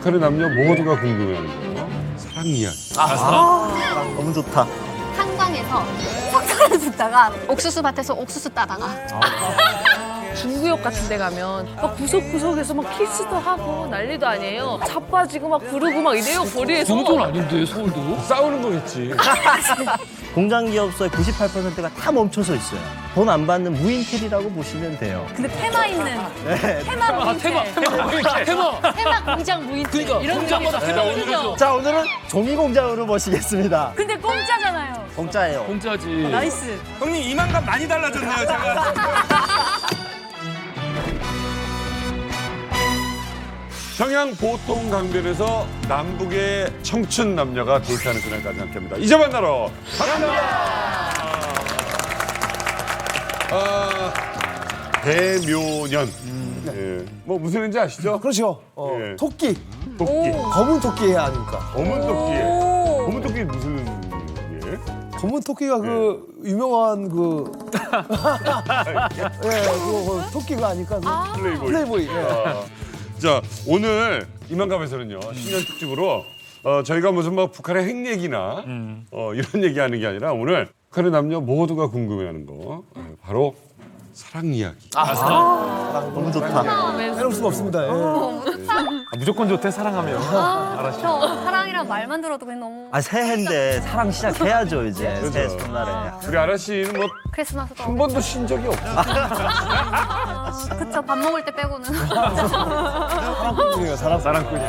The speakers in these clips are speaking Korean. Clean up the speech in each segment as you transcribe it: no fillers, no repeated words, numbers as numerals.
북한의 남녀 모두가 궁금해하는 거 사랑 이야기. 너무 좋다. 한강에서 석탄을 듣다가 옥수수 밭에서 옥수수 따다가 중구역 같은 데 가면 막 구석구석에서 막 키스도 하고 난리도 아니에요. 자빠지고 막 부르고 막 이래요, 거리에서. 그 정도는 아닌데, 서울도? 싸우는 거겠지. 공장 기업소의 98%가 다 멈춰서 있어요. 돈 안 받는 무인텔이라고 보시면 돼요. 근데 테마 있는 테마 아, 테마. 테마 공장 무인텔 그러니까 이런 공장마다 게 테마가 있어요. 있죠. 자, 오늘은 종이 공장으로 모시겠습니다. 근데 공짜잖아요. 공짜예요. 공짜지. 나이스. 형님 이만감 많이 달라졌네요, 제가. 평양 보통 강변에서 남북의 청춘 남녀가 데이트하는 그날까지 함께합니다. 이제 만나러 갑니다. 대묘년. 예. 뭐 무슨 일인지 아시죠? 그렇죠. 예. 토끼, 토끼. 검은 토끼 아닙니까? 검은 토끼. 검은 토끼 무슨 예? 검은 토끼가 그 유명한 그 예, 그 토끼가 아닐까? 그 플레이보이. 플레이보이. 예. 아. 자, 오늘 이만감에서는요 신년 특집으로 저희가 무슨 뭐 북한의 핵 얘기나 이런 얘기하는 게 아니라 오늘 북한의 남녀 모두가 궁금해하는 거 바로 사랑 이야기. 너무 좋다. 빼놓을 수가 없습니다. 예. 무조건 좋대, 사랑하면. 저 사랑이란 말만 들어도 그냥 너무 아, 새해인데 사랑 시작해야죠, 이제. 그렇죠. 새해 첫날에. 우리 아라 씨는 뭐 한 크리스마스도 번도 쉰 적이 없어. 그쵸 밥 먹을 때 빼고는 사랑꾼이에요, 사랑꾼.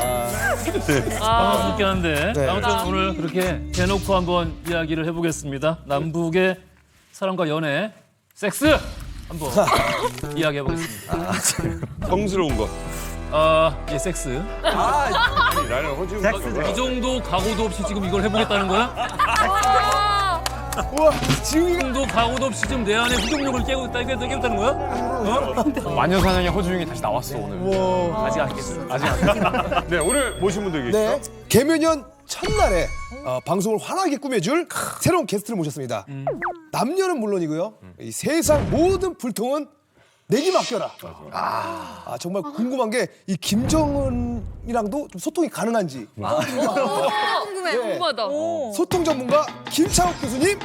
아, 웃겼는데. 네. 아무튼 오늘 그렇게 대놓고 한번 이야기를 해보겠습니다. 남북의 사랑과 연애, 섹스 한번 이야기해보겠습니다. 성스러운 거. 예, 섹스. 아니 나는 허지웅 이 정도 각오도 없이 지금 이걸 해보겠다는 거야? 우와, 지웅이가 이 정도 각오도 없이 지금 내 안에 후동력을 깨우겠다는 거야? 마녀사냥의 허주웅이 다시 나왔어, 오늘. 아직 안 깼어. 아직 안 깼어. 네 오늘 모신 분들 계시죠? 네, 개묘년 첫날에 방송을 환하게 꾸며줄 새로운 게스트를 모셨습니다. 남녀는 물론이고요. 이 세상 모든 불통은 내게 맡겨라. 정말 궁금한 게 이 김정은이랑도 좀 소통이 가능한지. 궁금해. 네. 궁금하다. 소통 전문가 김창욱 교수님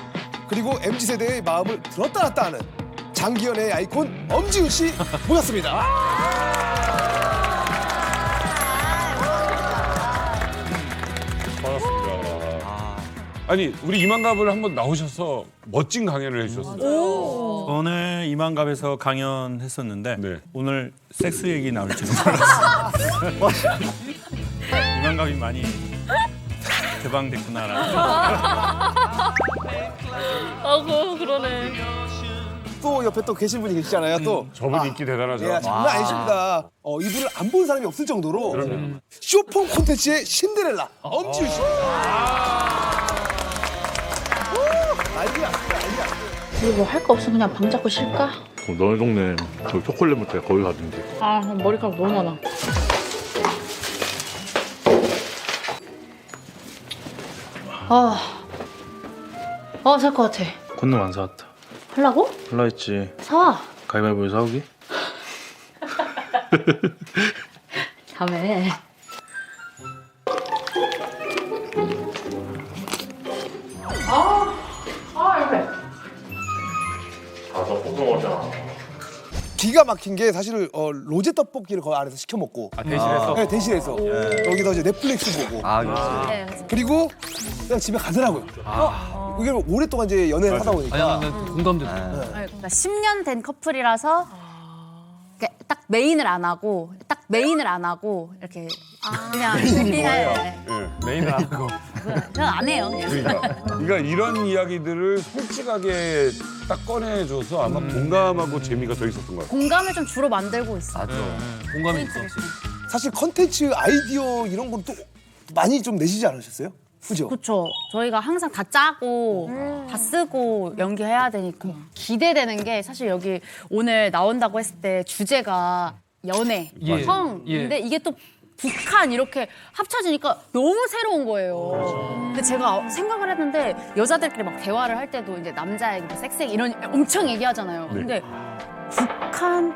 그리고 MZ 세대의 마음을 들었다 놨다 하는 장기연의 아이콘 엄지훈 씨 모셨습니다. 반갑습니다. 아니 우리 이만갑을 한번 나오셔서 멋진 강연을 해주셨습니다. 오늘 이만갑에서 강연했었는데 네. 오늘 섹스 얘기 나올 줄은 몰랐어요. 이만갑이 많이 개방됐구나라는. 아고 그러네. 또 옆에 또 계신 분이 계시잖아요. 또 저분 인기 대단하죠. 예, 장난 아니십니다. 이분을 안 본 사람이 없을 정도로 쇼폰 콘텐츠의 신데렐라 엄지훈 씨. 난리야, 난리야. 우리 뭐 할 거 없으면 그냥 방 잡고 쉴까? 너네 동네 저 초콜릿 못해 거기 가든지. 아 머리카락 너무 많아. 살 것 같아. 콘돔 안 사왔다. 하려고? 할라 했지. 사와. 가위바위보에 사오기? 다음에. 이래. 아너 볶음 먹었잖아. 기가 막힌 게 사실 로제 떡볶이를 거기 안에서 시켜 먹고 대신해서. 네, 대신해서 여기서 이제 넷플릭스 보고 그렇지. 네. 그리고 그냥 집에 가더라고요. 이게 오랫동안 이제 연애를 하다 보니까 아니야, 나 공감돼. 그러니까 10년 된 커플이라서 이렇게 딱 메인을 안 하고 이렇게 그냥 예. 메인을 안 하고. 그냥 안 해요. 그냥. 그러니까 이런 이야기들을 솔직하게 딱 꺼내줘서 아마 공감하고 재미가 더 있었던 것 같아요. 공감을 좀 주로 만들고 있어. 공감이 있어. 사실 컨텐츠 아이디어 이런 건 또 많이 좀 내시지 않으셨어요? 그죠? 그렇죠. 저희가 항상 다 짜고 다 쓰고 연기해야 되니까 기대되는 게 사실 여기 오늘 나온다고 했을 때 주제가 연애, 예. 성인데 이게 또 북한 이렇게 합쳐지니까 너무 새로운 거예요. 근데 제가 생각을 했는데 여자들끼리 막 대화를 할 때도 이제 남자에게 뭐 섹스 이런 엄청 얘기하잖아요. 근데 북한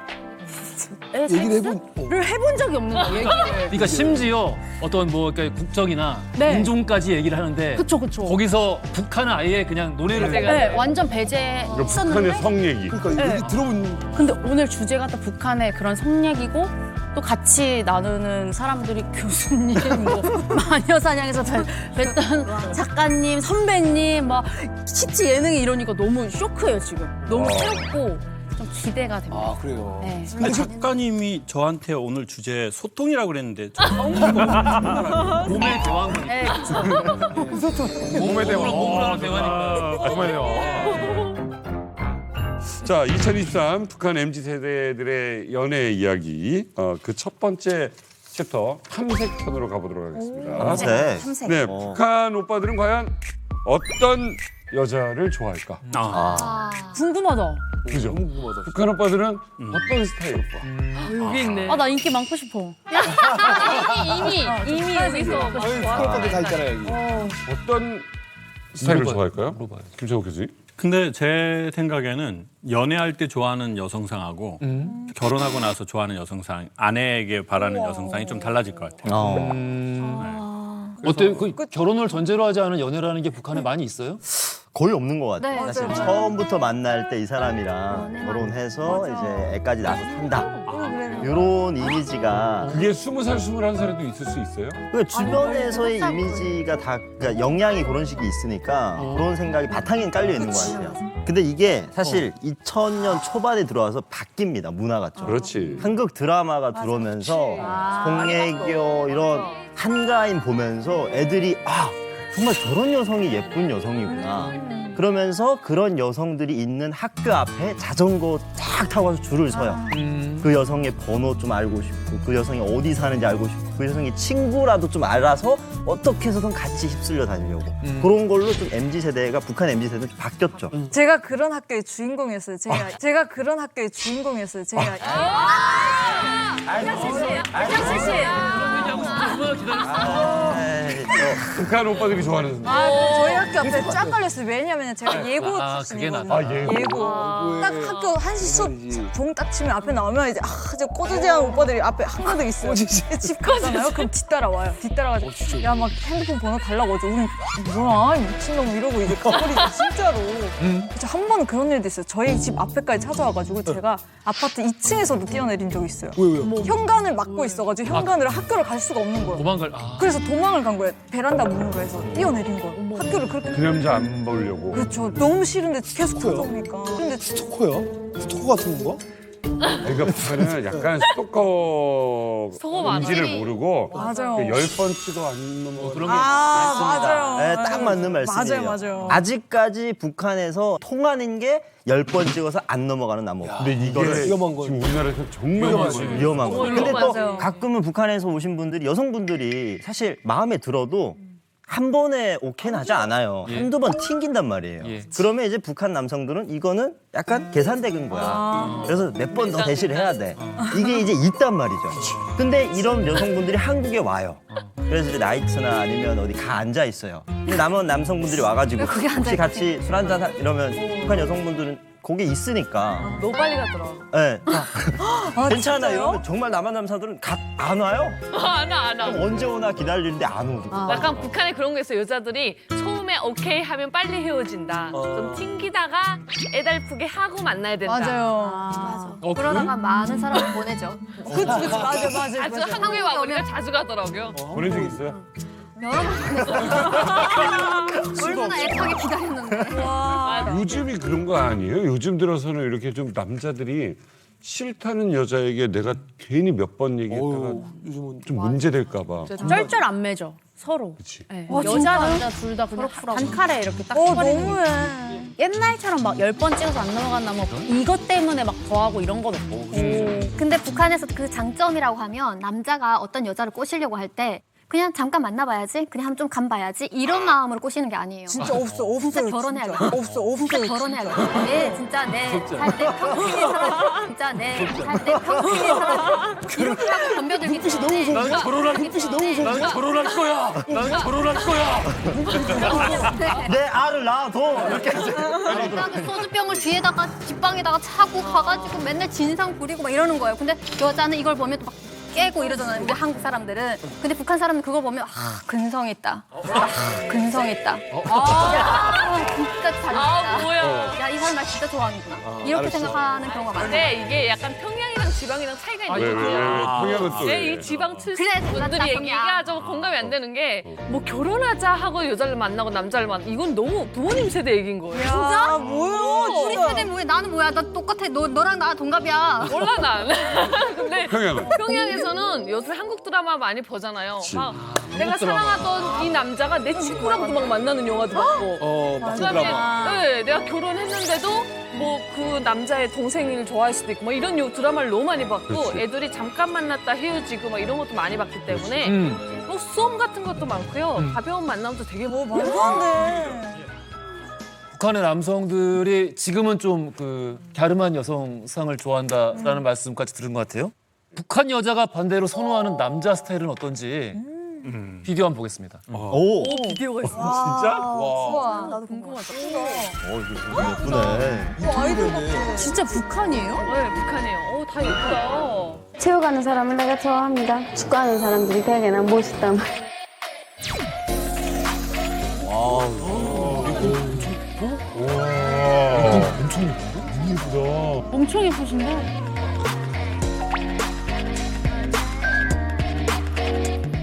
얘기를 해본. 를 해본 적이 없는 거예요. 얘기를. 그러니까 심지어 어떤 뭐 그러니까 국적이나 네. 인종까지 얘기를 하는데 그쵸. 거기서 북한은 아예 그냥 노래를 네, 완전 그러니까 배제했었는데. 북한의 성 얘기. 그러니까 네. 얘기 들어본. 근데 오늘 주제가 또 북한의 그런 성 얘기고 또 같이 나누는 사람들이 교수님, 뭐 마녀 사냥에서 뵀던 작가님, 선배님, 막 키치 예능이 이러니까 너무 쇼크예요 지금. 너무 새롭고 좀 기대가 됩니다. 아 그래요. 네. 근데 작가님이 저한테 오늘 주제 소통이라고 그랬는데 몸의 대왕. 네, 그쵸. 몸의 대왕. 몸으로 대화니까. 몸의 대왕. 자, 2023 북한 MZ 세대들의 연애 이야기 그 첫 번째 챕터 탐색 편으로 가보도록 하겠습니다. 네. 탐색. 네, 북한 오빠들은 과연 어떤 여자를 좋아할까? 궁금하다. 그죠? 북한 오빠들은 어떤 스타일 오빠? 여기 있네. 아, 나 인기 많고 싶어. 이미 여기서 스쿨업들 다 있잖아요 여기. 어떤 스타일을 좋아할까요? 김창욱 교수님? 근데 제 생각에는 연애할 때 좋아하는 여성상하고 결혼하고 나서 좋아하는 여성상, 아내에게 바라는 여성상이 좀 달라질 것 같아요. 어때? 그 결혼을 전제로 하지 않은 연애라는 게 북한에 많이 있어요? 거의 없는 것 같아요. 네, 사실 맞아요. 처음부터 만날 때 이 사람이랑 결혼해서 이제 애까지 낳아서 산다. 이런 이미지가 그게 20살, 21살에도 있을 수 있어요? 그 주변에서의 이미지가 다 그러니까 영향이 그런 식이 있으니까 그런 생각이 바탕에 깔려 있는 것 같아요. 근데 이게 사실 2000년 초반에 들어와서 바뀝니다. 문화가 좀. 그렇지. 한국 드라마가 들어오면서 송혜교 이런 한가인 보면서 애들이 정말 저런 여성이 예쁜 여성이구나. 그러면서 그런 여성들이 있는 학교 앞에 자전거 쫙 타고 와서 줄을 서요. 그 여성의 번호 좀 알고 싶고 그 여성이 어디 사는지 알고 싶고 그 여성의 친구라도 좀 알아서 어떻게 해서든 같이 휩쓸려 다니려고. 그런 걸로 좀 MZ세대가 북한 MZ세대는 좀 바뀌었죠. 제가 그런 학교의 주인공이었어요. 제가 그런 학교의 주인공이었어요. 북한 오빠들이 좋아하는 저희 학교 앞에 쫙 깔렸어요. 왜냐면 제가 예고 그게 출신이거든요. 낫다. 예고. 딱 학교 한시 수업 종 딱 치면 앞에 나오면 이제 저 꼬드지한 오빠들이 앞에 한가득 있어요. 집 가잖아요. 그럼 뒤따라와요. 뒤따라가지고 야 막 핸드폰 번호 달라고 하죠. 우린 뭐야 이 미친놈 이러고 이제 가버리죠. 진짜로. 그래서 한 번은 그런 일도 있어요. 저희 집 앞에까지 찾아와가지고 제가 아파트 2층에서도 뛰어내린 적이 있어요. 왜요? 현관을 막고 있어가지고 현관으로 학교를 갈 수가 없는 거예요. 도망갈. 그래서 도망을 간 거예요. 베란다 문으로 해서 뛰어내린 거예요. 학교를 그렇게. 그 남자 안 보려고. 그렇죠. 너무 싫은데 계속 스토커요? 찾아오니까. 근데 스토커요? 스토커 같은 거? 그러니까 북한은 약간 스토커인지를 모르고 맞아요. 10번 찍어 안 넘어. 그런 게 맞아요. 네, 딱 맞는 말씀이에요. 맞아요. 아직까지 북한에서 통하는 게 10번 찍어서 안 넘어가는 나무. 근데 이게 위험한 건. 지금 우리나라에서 정말 위험한 거. 근데 또 맞아요. 가끔은 북한에서 오신 분들이 여성분들이 사실 마음에 들어도 한 번에 오케이는 하지 않아요. 한두 번 튕긴단 말이에요. 그러면 이제 북한 남성들은 이거는 약간 계산된 거야. 그래서 몇 번 더 대시를 해야 돼. 이게 이제 있단 말이죠. 근데 이런 여성분들이 한국에 와요. 그래서 이제 나이트나 아니면 어디 가 앉아 있어요. 근데 남은 남성분들이 와가지고 혹시 같이 술 한잔 이러면 북한 여성분들은 거기 있으니까 너무 빨리 가더라. 네. 괜찮아 이러면 정말 남한 남자들은 안 와요. 안 와. 그럼 언제 오나 기다리는데 안 오고. 약간 북한에 그런 게 있어요. 여자들이 처음에 오케이 하면 빨리 헤어진다. 좀 튕기다가 애달프게 하고 만나야 된다. 맞아요. 그러다가 많은 사람을 보내죠. 그치. 맞아. 자주 한국에 와보니까 자주 가더라고요. 보낸 적 있어요? 여러 번 얼마나 애타게 기다렸는데. 요즘이 그런 거 아니에요? 요즘 들어서는 이렇게 좀 남자들이 싫다는 여자에게 내가 괜히 몇 번 얘기했다가 요즘은 좀 문제될까 봐. 쩔쩔 안 매죠 서로. 그치. 네. 진짜요? 여자 남자 둘 다 그냥 단칼에 이렇게 딱 쳐버리는 거. 너무해. 옛날처럼 막 10번 찍어서 안 넘어간다 뭐 이것 때문에 막 더하고 이런 건 없고. 근데 북한에서 그 장점이라고 하면 남자가 어떤 여자를 꼬시려고 할 때 그냥 잠깐 만나봐야지, 그냥 좀 간봐야지 이런 마음으로 꼬시는 게 아니에요. 진짜 없어. 진짜 결혼해야겠다. 진짜 결혼해야겠다. 진짜 내 살 때 평생의 사랑. 진짜 내 살 때 평생의 사랑. 이렇게 하고 덤벼들기 때문에. 난 결혼할 난 결혼할 거야. 난 결혼할 거야. 내 알을 낳아도 이렇게 하지. 내가 그 소주병을 뒤에다가 뒷방에다가 차고 가가지고 맨날 진상 부리고 막 이러는 거예요. 근데 여자는 이걸 보면 또 막 깨고 이러잖아요. 우리 한국 사람들은. 근데 북한 사람은 그거 보면 근성 있다. 근성 있다. 야, 진짜 잘했다. 뭐야. 야, 이 사람 나 진짜 좋아하는구나. 이렇게 생각하는 경우가 많아요. 근데 이게 약간 평양이랑 지방이랑 차이가 왜 있거든요. 평양은 또 왜? 이 지방 출신 그래, 잘났다, 분들이 평양. 얘기가 좀 공감이 안 되는 게 뭐 결혼하자 하고 여자를 만나고 남자를 만나고 이건 너무 부모님 세대 얘기인 거예요. 진짜? 뭐야, 우리 세대 뭐야? 나는 뭐야? 나 똑같아. 너랑 나 동갑이야. 몰라 난. 근데 평양은? 평양에서는 요즘 한국 드라마 많이 보잖아요. 막 내가 사랑하던 이 남자가 내 친구랑도 막 만나는 영화도 봤고. 그다음에 네, 내가 결혼했는데도 뭐 그 남자의 동생을 좋아할 수도 있고 뭐 이런 드라마를 너무 많이 봤고 그렇지. 애들이 잠깐 만났다 헤어지고 막 이런 것도 많이 봤기 때문에 뭐 썸 같은 것도 많고요. 가벼운 만남도 되게 말도 안 돼. 북한의 남성들이 지금은 좀 그 갸름한 여성상을 좋아한다라는 말씀까지 들은 것 같아요. 북한 여자가 반대로 선호하는 남자 스타일은 어떤지 비디오 한번 보겠습니다. 오. 비디오가 있어. 좋아. 나도 궁금하다. 예쁘네. 아이돌 같아. 진짜 북한이에요? 네, 북한이에요. 다 예쁘다. 체육하는 사람을 내가 좋아합니다. 축구하는 사람들이 되게 난 멋있단 말이야. 엄청 예쁘신데?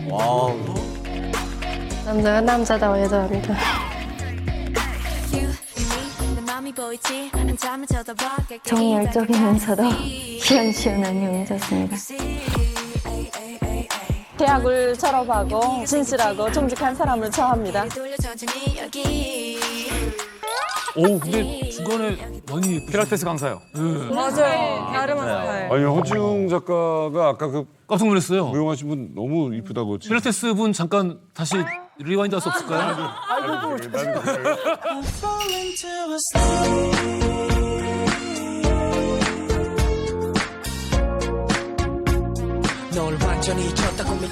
와우. 남자가 남자다워야 좋아합니다. 정열적이면서도 시원시원한 형이 좋습니다. 대학을 졸업하고 진실하고 정직한 사람을 좋아합니다. 오 근데 중간에 많이 필라테스 강사요. 맞아요. 갸름한 스타일. 아니 허지웅 작가가 아까 그 깜짝 놀랐어요. 무용하신 분 너무 이쁘다고. 필라테스 분 잠깐 다시 리와인드 할 수 없을까요?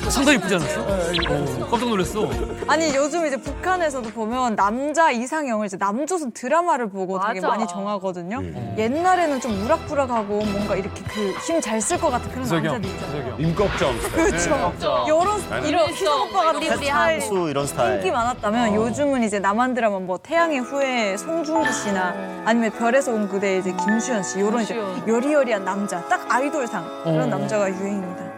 상당히 이쁘지 않았어? 깜짝 놀랐어. 아니 요즘 이제 북한에서도 보면 남자 이상형을 이제 남조선 드라마를 보고 되게 맞아. 많이 정하거든요. 옛날에는 좀 우락부락하고 뭔가 이렇게 그 힘 잘 쓸 것 같은 그런 남자들 있잖아요. 임꺽정 스타일. 그렇죠. 이런 희석 오빠 같은 스타일 수 이런 스타일. 인기 많았다면 요즘은 이제 남한 드라마 뭐 태양의 후예 송중기 씨나 아니면 별에서 온 그대 이제 김수현 씨 이런 이제 여리여리한 남자 딱 아이돌상 그런 남자가 유행입니다.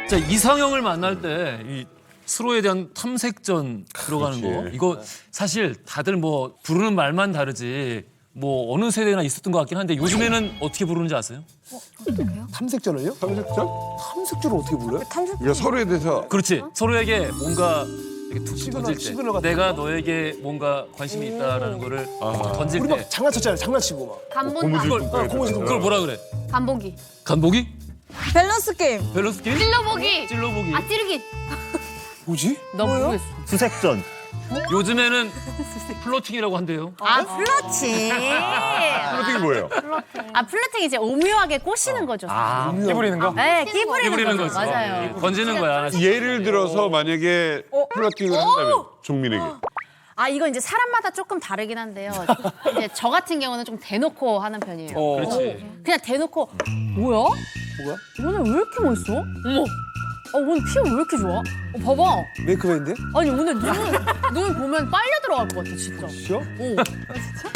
자 이상형을 만날 때 이 서로에 대한 탐색전 들어가는 거 이거 사실 다들 뭐 부르는 말만 다르지 뭐 어느 세대나 있었던 것 같긴 한데 요즘에는 어떻게 부르는지 아세요? 탐색전을요? 탐색전? 탐색전을 어떻게 불러요? 이거 서로에 대해서 그렇지 서로에게 뭔가 이렇게 툭 시그널, 던질 때 시그널 같은 내가 너에게 뭔가 관심이 있다라는 거를 던질 우리 때 막 장난쳤잖아요. 장난치고 막. 간본다. 그걸 뭐라 그래? 간보기. 간보기? 밸런스 게임. 밸런스 게임? 찔러보기. 찔러보기. 아 찌르기. 뭐지? 너 모르겠어. 수색전. 요즘에는 플로팅이라고 한대요. 아 플러팅. 플러팅이 뭐예요? 아 플러팅이 이제 오묘하게 꼬시는 거죠. 끼부리는 거? 네, 끼부리는 끼부리는 거죠. 거죠. 맞아요. 던지는 거야. 예를 들어서 만약에 플러팅을 한다면 종민에게. 아 이거 이제 사람마다 조금 다르긴 한데요. 이제 저 같은 경우는 좀 대놓고 하는 편이에요. 그렇지. 그냥 대놓고 뭐야? 오늘 왜 이렇게 멋있어? 어머. 오늘 피부 왜 이렇게 좋아? 봐봐. 메이크업인데? 아니 오늘 눈 보면 빨려 들어갈 것 같아 진짜. 진짜?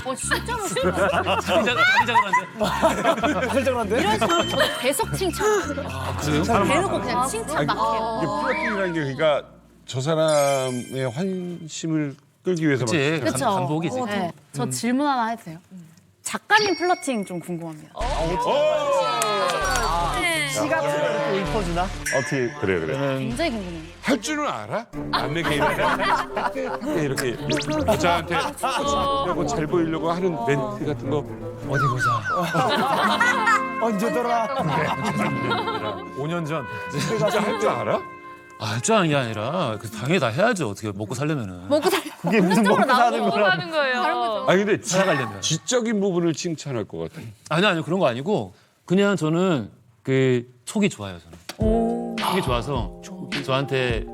오. 진짜 멋있다. 자기장한테. 아들장난데? 이런 식으로 저도 계속 칭찬. 그래요? 대놓고 그냥 칭찬 막 해요. 이게 플러팅이라는 게 그러니까 저 사람의 환심을 끌기 위해서 그치. 막 그쵸. 간복이지. 네. 저 질문 하나 해도 돼요? 작가님 플러팅 좀 궁금합니다. 지가 이렇게 읊어주나? 어떻게. 그래. 굉장히 궁금해요. 할 줄은 알아? 남의 개인을 이렇게 여자한테 뭐 잘 보이려고 하는 멘트 같은 거 어디 보자. 언제더라? 5년 전. 진짜 할 줄 알아? 할 줄 아는 게 아니라 그 당연히 다 해야죠. 어떻게 먹고 살려면은. 먹고 살 그게 무슨 먹고 사는 뭐 거야? 하는 거예요. 다른 거죠. 아니 근데 살아가려면. 지적인 부분을 칭찬할 것 같아. 아니요 그런 거 아니고 그냥 저는 그 촉이 좋아요 저는. 촉이 좋아서 저한테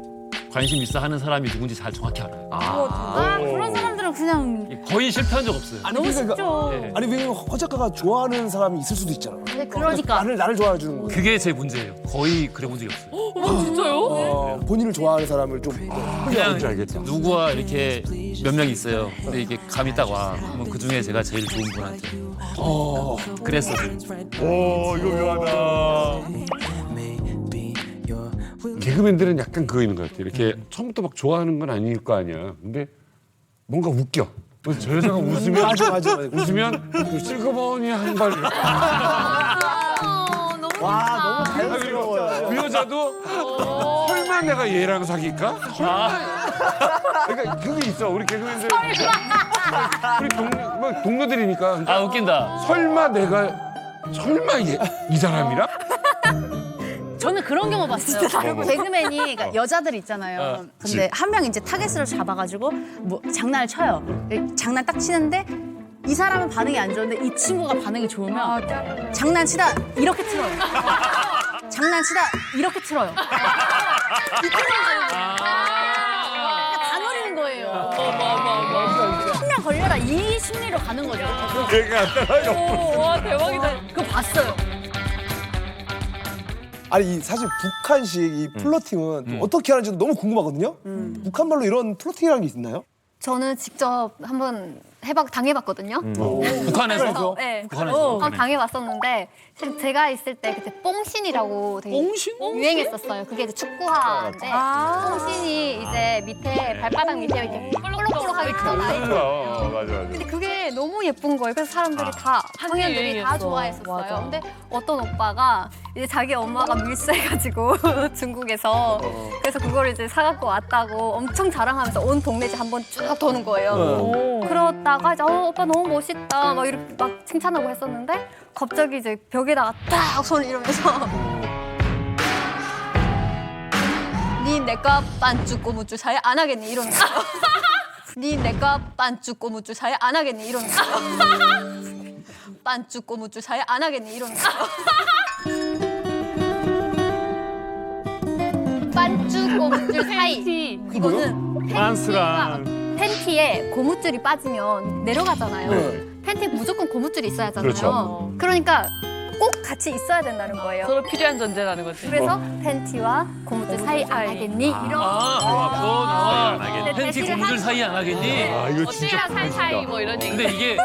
관심 있어 하는 사람이 누군지 잘 정확히 알아요. 그런 사람들은 그냥 거의 실패한 적 없어요. 너무 쉽죠. 네. 아니 왜냐면 허 작가가 좋아하는 사람이 있을 수도 있잖아. 근데 그러니까 나를 좋아해 주는 거. 그게 제 문제예요. 거의 그래 본 적이 없어요. 진짜요? 본인을 좋아하는 사람을 좀 그냥 알겠다. 누구와 이렇게 몇 명 있어요. 근데 이게 감이 딱 와. 그러면 그 중에 제가 제일 좋은 분한테. 그랬어. 오 이거 묘하다. 개그맨들은 약간 그거 있는 것 같아. 이렇게 처음부터 막 좋아하는 건 아닐 거 아니야. 근데 뭔가 웃겨. 그래서 저 여자가 웃으면 맞아. 웃으면 그 실그머니 한 발. 와, 너무 자연스러워요. 그 여자도 설마 내가 얘랑 사귈까? 설마. 그러니까 그게 있어. 우리 개그맨들. 우리 동료들이니까. 아 웃긴다. 설마 이 사람이랑? 저는 그런 경우 봤어요. 개그맨이 그러니까 여자들 있잖아요. 근데 한 명 이제 타겟을 잡아가지고 뭐 장난을 쳐요. 장난 딱 치는데 이 사람은 반응이 안 좋은데 이 친구가 반응이 좋으면 장난치다 이렇게 틀어요. 장난치다 이렇게 틀어요. 이 친구가 다 노리는 거예요. 한 명 걸려라 이 심리로 가는 거죠. 얘가 안 따라요. 와 대박이다. 그거 봤어요. 아니 사실 북한식 이 플러팅은 좀 어떻게 하는지도 너무 궁금하거든요. 북한 말로 이런 플러팅이라는 게 있나요? 저는 직접 한번 당해봤거든요. 북한에서? 그래서, 네. 북한에서? 당해봤었는데 사실 제가 있을 때 그때 뽕신이라고 되게 유행했었어요. 그게 이제 축구화인데 뽕신이 이제 밑에 발바닥 밑에 이렇게 볼록볼록하게 튀어나와요. 맞아. 근데 그게 너무 예쁜 거예요. 그래서 사람들이 다 청년들이 다 좋아했었어요. 근데 어떤 오빠가 이제 자기 엄마가 밀수해가지고 중국에서 그래서 그걸 이제 사갖고 왔다고 엄청 자랑하면서 온 동네 이제 한번 쭉 도는 거예요. 그러다가 이제 오빠 너무 멋있다 막 이렇게 막 칭찬하고 했었는데 갑자기 이제 벽에다가 딱 손을 이러면서 니 내과 반쭈 꼬무쭈 사이 안 하겠니 이러는 거예요. 니 내과 반쭈 꼬무쭈 사이 안 하겠니 이러는 거예요. 반쭈 꼬무쭈 사이 안 하겠니 이러는 거예요. 반쭈 꼬무쭈 사이 이거는 팬티에 고무줄이 빠지면 내려가잖아요. 팬티에 무조건 고무줄이 있어야 하잖아요. 그렇죠. 그러니까 꼭 같이 있어야 된다는 거예요. 서로 필요한 존재라는 거지. 그래서 팬티와 고무줄 사이 안 하겠니? 이런 팬티 고무줄 사이 안 하겠니? 아 이거 진짜 어때야 사이사이 뭐 이런 얘기. 근데 이게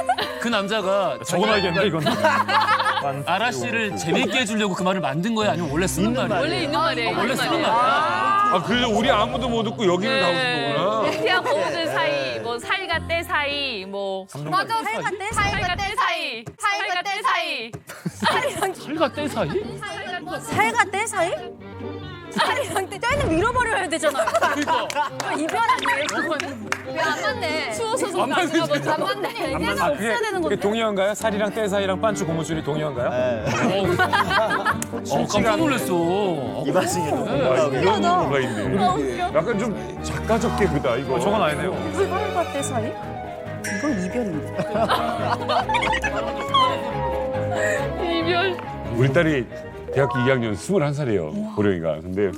그 남자가 적어놔야겠는데 이건. 아라 씨를 재밌게 해주려고 그 말을 만든 거야 아니면 원래 쓰는 말이야? 원래 있는 말이에요. 원래 있는 쓰는 말이에요. 말이야. 아 그래서 우리 아무도 못 듣고 여기는 다 웃는 거구나. 팬티와 고무줄 사이, 뭐 사이가 때 사이, 뭐 맞아 사이가 때 사이가 때 사이, 사이가 때 사이. 살과 때 사이? 살과 때 사이? 살이랑 때 저희는 밀어버려야 되잖아요. 그러니까. 이별 아니에요? 왜 안 맞네? 추워서 손 안 안 맞네. 얘기가 없어야 되는 그게 건데. 동의어인가요? 살이랑 때 사이랑 반주 고무줄이 동의어인가요? 깜짝 놀랐어. 이 와중에 너무 이런 거가 있네. 약간 좀 작가적 개그다 이거. 저건 아니네요. 살과 때 사이? 이건 이별인데. 이별. 우리 딸이 대학교 2학년 21살이에요. 고령이가. 근데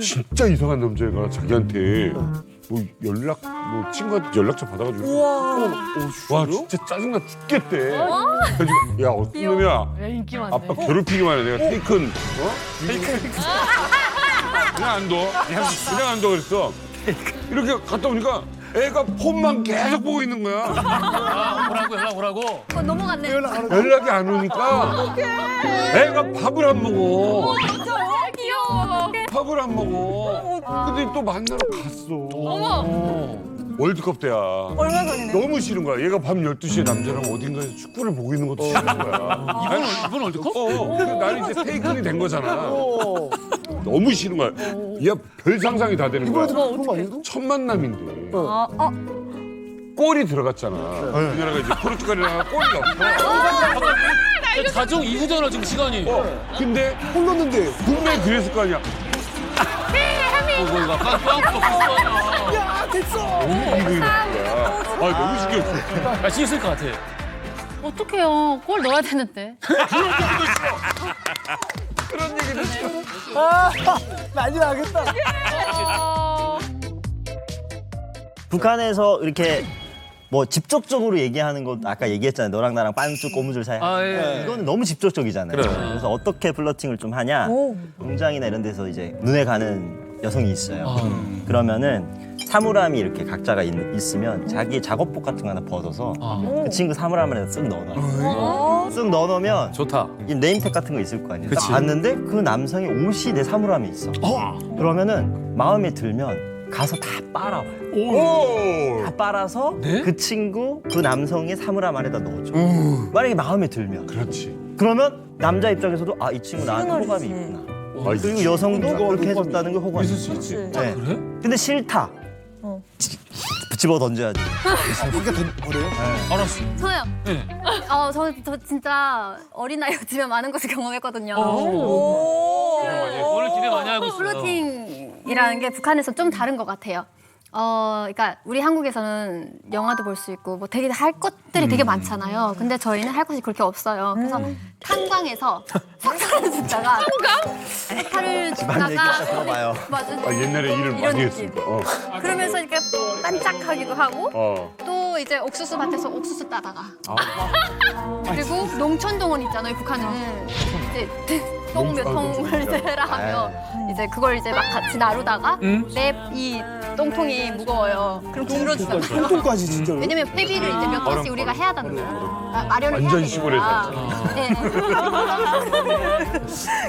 진짜 이상한 남자애가 자기한테 뭐 연락 뭐 친구한테 연락처 받아가지고 와 진짜 짜증나 죽겠대. 그래가지고 야 어떤 놈이야 인기 많네. 아빠 괴롭히기만 해. 내가 테이큰 그냥 안 둬. 그냥 안 둬 그랬어. 이렇게 갔다 오니까 애가 폰만 계속 보고 있는 거야. 연락 오라고. 넘어갔네. 연락이 안 오니까 애가 밥을 안 먹어. 귀여워. 밥을 안 먹어. 근데 또 만나러 갔어. 어머. 월드컵 때야. 얼마 전이네. 너무 싫은 거야. 얘가 밤 12시에 남자랑 어딘가에서 축구를 보고 있는 것도 싫은 거야. 이번 월드컵? 그래서 나는 이제 테이큰이 된 거잖아. 너무 싫은 거야. 얘 별 상상이 다 되는 거야. 그런 거 아니에요? 첫 만남인데. 골이 들어갔잖아. 우리나라가 이제 포르투갈이랑 골이 넣고. 가정 이후잖아 지금 시간이. 근데 홀 넣는데 분명히 그랬을 거 아니야. 예쁘고 이거 빵꾸 없어. 야 됐어. 너무 궁금해. 아, 너무 신경 써. 아, 신경 쓸 것 같아. 어떡해요. 골 넣어야 되는데. 난리 나겠다. 북한에서 이렇게 뭐 직접적으로 얘기하는 거 아까 얘기했잖아요. 너랑 나랑 빤쭈 꼬무줄 사이. 아, 예. 이거는 너무 직접적이잖아요. 그래서 어떻게 플러팅을 좀 하냐? 공장이나 이런 데서 이제 눈에 가는 여성이 있어요. 그러면은 사물함이 이렇게 각자가 있으면 자기 작업복 같은 거 하나 벗어서 그 친구 사물함 안에 쓱 넣어놔요. 쓱 넣어놓으면 좋다. 이 네임택 같은 거 있을 거 아니에요. 딱 봤는데 그 남성의 옷이 내 사물함에 있어. 그러면은 마음에 들면 가서 다 빨아와요. 다 빨아서 그 친구 그 남성의 사물함 안에다 넣어줘. 만약에 마음에 들면. 그렇지. 그러면 남자 입장에서도 아, 이 친구 나한테 호감이 있구나. 그리고 여성도 그렇게 해줬다는 게 호감이 있을 수 있지. 네. 그래? 근데 싫다. 집어 던져야지. 그래요? 알았어. 저요. 네. 저 진짜 어린아이 집에 많은 것을 경험했거든요. 오늘 기대 많이 하고 있어요. 플로팅이라는 게 북한에서 좀 다른 것 같아요. 그러니까 우리 한국에서는 영화도 볼 수 있고 뭐 되게 할 것들이 되게 많잖아요. 근데 저희는 할 것이 그렇게 없어요. 그래서 탄광에서 석탄을 줍다가 석탄을 반 얘기 딱 줍다가 들어봐요. 맞아. 옛날에 일을 이런 많이 느낌. 했으니까. 그러면서 이렇게 반짝하기도 하고 어. 또 이제 옥수수 밭에서 옥수수 따다가 그리고 농촌동원 있잖아요. 북한은 이제 똥 몇 통을 세라 하면 이제 그걸 이제 막 같이 나누다가 내 이 똥통이 무거워요. 그럼 줄여주잖아요. 똥똥까지 진짜로. 왜냐면 회비를 이제 몇 번씩 우리가 해야 되는 거야. 마련을 해야 완전 되니까. 시골에 살죠. 네.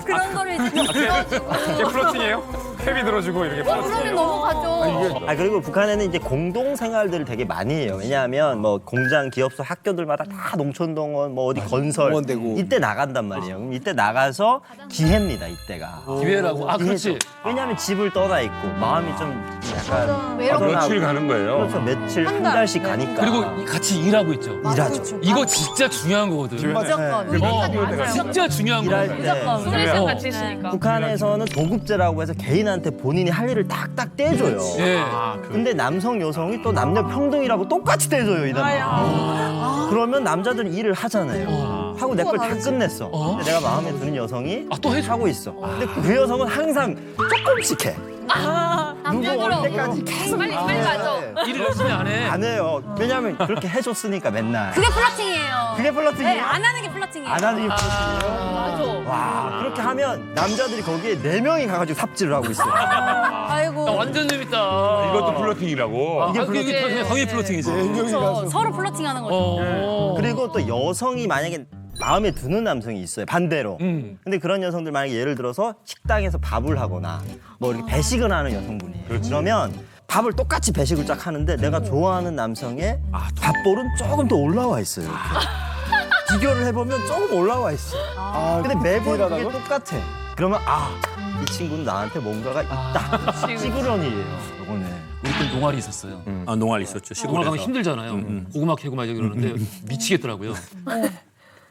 그런 거를 이제 들어주고. 플러팅이에요? 회비 들어주고 이렇게 그러면 넘어가죠. 아 그리고 북한에는 이제 공동 생활들을 되게 많이 해요. 왜냐하면 뭐 공장, 기업소, 학교들마다 다 농촌동원, 뭐 어디 건설 동원되고. 이때 나간단 말이에요. 그럼 이때 나가서 기회입니다. 이때가. 기회라고. 아, 그렇지. 기회죠. 왜냐하면 집을 떠나 있고 마음이 좀 약간 외롭고. 며칠 가는 거예요. 그렇죠. 며칠 한 달씩 가니까. 그리고 같이 일하고 있죠. 일하죠. 이거 진짜 중요한 거거든. 무조건. 진짜 중요한 일할 거거든. 때 소리상 같이 있으니까. 북한에서는 도급제라고 해서 개인한테 본인이 할 일을 딱딱 떼줘요. 예. 근데 남성 여성이 또 남녀 평등이라고 똑같이 떼줘요 이 나라. 그러면 남자들이 일을 하잖아요. 하고 내 걸 다 끝냈어. 근데 내가 마음에 드는 여성이 또 해줘? 하고 있어. 근데 그 여성은 항상 조금씩 해. 누구 올 때까지 계속 빨리 가죠. 일을 열심히 안 해. 안 해요. 왜냐면 그렇게 해줬으니까 맨날. 그게 플러팅이에요. 그게 플러팅이에요? 네, 안 하는 게 플러팅이에요. 안 하는 게 플러팅이에요? 와 그렇게 하면 남자들이 거기에 4명이 가가지고 삽질을 하고 있어요. 아이고. 완전 재밌다. 이것도 플러팅이라고. 이게 당연히 플러팅이지. 서로 플러팅하는 거죠. 그리고 또 여성이 만약에 마음에 드는 남성이 있어요. 반대로. 근데 그런 여성들 만약에 예를 들어서 식당에서 밥을 하거나 뭐 이렇게 배식을 하는 여성분이에요. 그러면 밥을 똑같이 배식을 쫙 하는데 내가 좋아하는 남성의 밥볼은 조금 더 올라와 있어요. 비교를 해보면 조금 올라와 있어. 근데 매번 그게 똑같아. 그러면 이 친구는 나한테 뭔가가 있다. 찌그러니예요. 이거는. 우리 때 농활이 있었어요. 아, 농활 있었죠. 농활 가면 시골에서. 힘들잖아요. 고구마 캐고 막 이러는데 미치겠더라고요.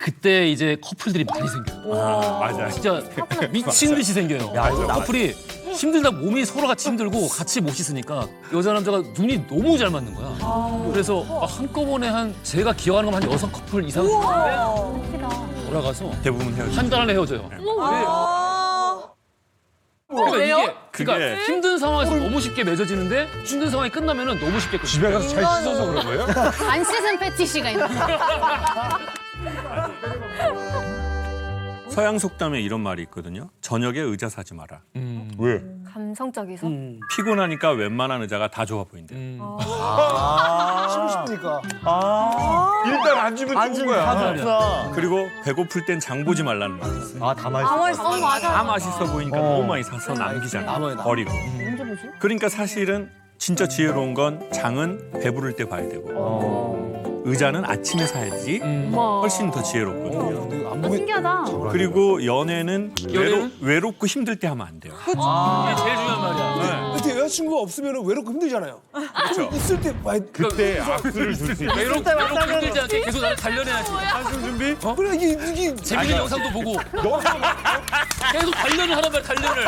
그때 이제 커플들이 많이 생겨요. 맞아. 진짜 미친 듯이 생겨요. 커플이 힘들다 몸이 서로 같이 힘들고 같이 못 씻으니까 여자 남자가 눈이 너무 잘 맞는 거야. 그래서 한꺼번에 제가 기억하는 건 한 6 커플 이상 있는데 돌아가서 대부분 헤어져. 한 달 안에 헤어져요. 그러니까 그러니까 힘든 상황에서 너무 쉽게 맺어지는데 힘든 상황이 끝나면은 너무 쉽게 끝나. 집에 가서 잘 씻어서 그런 거예요? 안 씻은 패티시가 있는 서양 속담에 이런 말이 있거든요. 저녁에 의자 사지 마라. 왜? 감성적이서. 피곤하니까 웬만한 의자가 다 좋아 보인대. 쉬고 싶으니까. 일단 앉으면 좋은 거야. 다 좋다. 그리고 배고플 땐 장 보지 말라는 말이 있어요. 다 맛있어. 다 맛있어 보이니까 너무 많이 사서 남기잖아. 버리고. 그러니까 사실은 진짜 지혜로운 건 장은 배부를 때 봐야 되고 의자는 아침에 사야지 훨씬 더 지혜롭거든요. 신기하다. 그리고 연애는 외롭고 힘들 때 하면 안 돼요. 이게 제일 중요한 말이야. 근데 여자친구가 없으면 외롭고 힘들잖아요. 그렇죠. 있을 때 많이 그때 악수를 줄 수 있어. 외롭고 힘들지 않게 계속 나를 단련해야지. 한숨 준비? 그래 이게 재밌는 영상도 보고 계속 단련을 하란 말이야. 단련을.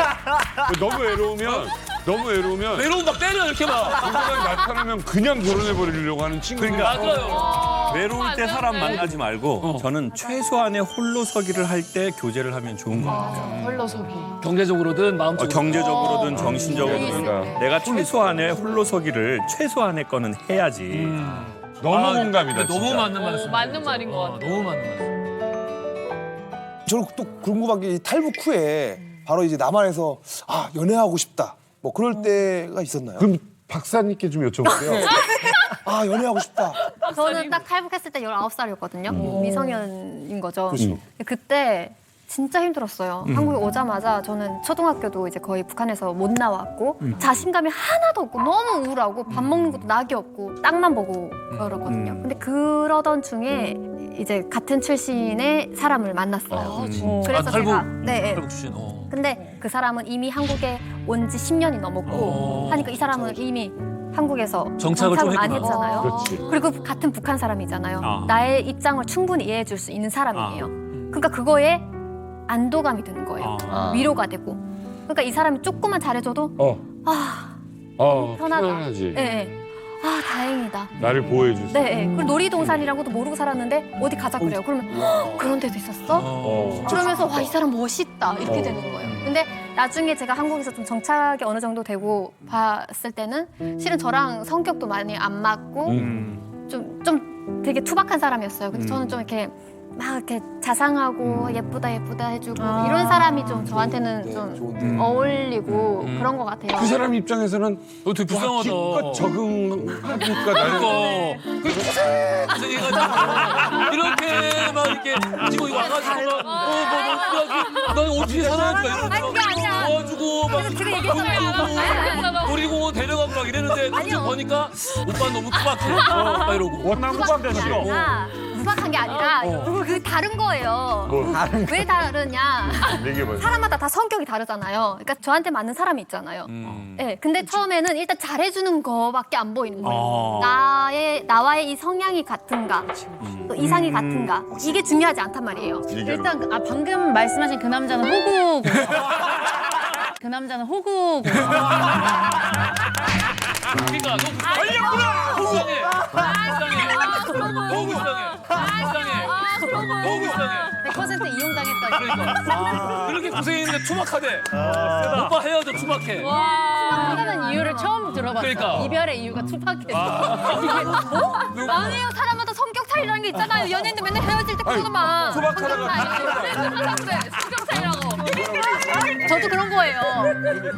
너무 외로우면 너무 외로우면 외로움 막 때려 이렇게 막. 누군가 나타나면 그냥 결혼해 버리려고 하는 친구. 그러니까 맞아요. 외로울 때 사람 만나지 말고 저는 최소한의 홀로서기를 할 때 교제를 하면 좋은 것 같아요. 홀로서기. 경제적으로든 마음적으로. 경제적으로든 정신적으로든 내가 최소한의 홀로서기를 최소한의 거는 해야지. 너무 공감이다. 너무 진짜. 맞는 말씀. 맞는 말인 것 같아. 너무 맞는 말씀. 저는 또 궁금한 게 이 탈북 후에 바로 이제 남한에서 아 연애하고 싶다 뭐 그럴 때가 있었나요? 그럼 박사님께 좀 여쭤볼게요. 아 연애하고 싶다. 저는 딱 탈북했을 때 19살이었거든요. 미성년인 거죠. 그렇죠. 그때 진짜 힘들었어요. 한국에 오자마자 저는 초등학교도 이제 거의 북한에서 못 나왔고 자신감이 하나도 없고 너무 우울하고 밥 먹는 것도 낙이 없고 땅만 보고 그러거든요. 근데 그러던 중에 이제 같은 출신의 사람을 만났어요. 그래서 탈북. 제가 네. 탈북 출신. 근데 그 사람은 이미 한국에 온 지 10년이 넘었고 하니까 이 사람은 이미 한국에서 정착을 좀 많이 했구나. 했잖아요. 그렇지. 그리고 같은 북한 사람이잖아요. 나의 입장을 충분히 이해해 줄 수 있는 사람이에요. 그러니까 그거에 안도감이 드는 거예요. 위로가 되고. 그러니까 이 사람이 조금만 잘해줘도 편하다. 편하지. 네. 아 다행이다. 나를 보호해 줄 수. 네. 그리고 놀이동산이라고도 모르고 살았는데 어디 가자 그래요. 그러면 그런 데도 있었어? 그러면서 와 이 사람 멋있다 이렇게 되는 거예요. 근데 나중에 제가 한국에서 좀 정착이 어느 정도 되고 봤을 때는 실은 저랑 성격도 많이 안 맞고 좀 되게 투박한 사람이었어요. 근데 저는 좀 이렇게 막 이렇게 자상하고 예쁘다 해주고 이런 사람이 좀 저한테는 좀 어울리고 그런 것 같아요. 그 사람 입장에서는 되게 불쌍하다. 기껏 적응하니까 나를 고생해가지고 이렇게 막 이렇게 지금 와가지고 난 어떻게 살아야지 막 아니, 그게 아니라. 도와주고 막 제가 얘기했잖아요. 놀이공원 데려가고 막 이랬는데 지금 보니까 오빠 너무 투박해 막 이러고 원남 후반대 싫어. 투박한 게 아니라 그 다른 거예요. 왜 다르냐? 얘기해봐요. 사람마다 다 성격이 다르잖아요. 그러니까 저한테 맞는 사람이 있잖아요. 네, 근데 처음에는 일단 잘해주는 거밖에 안 보이는 거예요. 나와의 이 성향이 같은가, 또 이상이 같은가 이게 중요하지 않단 말이에요. 일단 방금 말씀하신 그 남자는 호구고. 그 남자는 호구고. 그러니까 너 걸렸구나. 불쌍해. 너무 불쌍해. 너무 불쌍해. 100% 이용당했다. 그러니까 그렇게 고생했는데 투박하대. 오빠 헤어져 투박해. 투박하다는 이유를 처음 들어봤어요. 그러니까. 이별의 이유가 투박해서. 아니에요. 사람마다 성격 차이라는 게 있잖아요. 연예인들 맨날 헤어질 때 그러더만. 성격 차이라고. 저도 그런 거예요.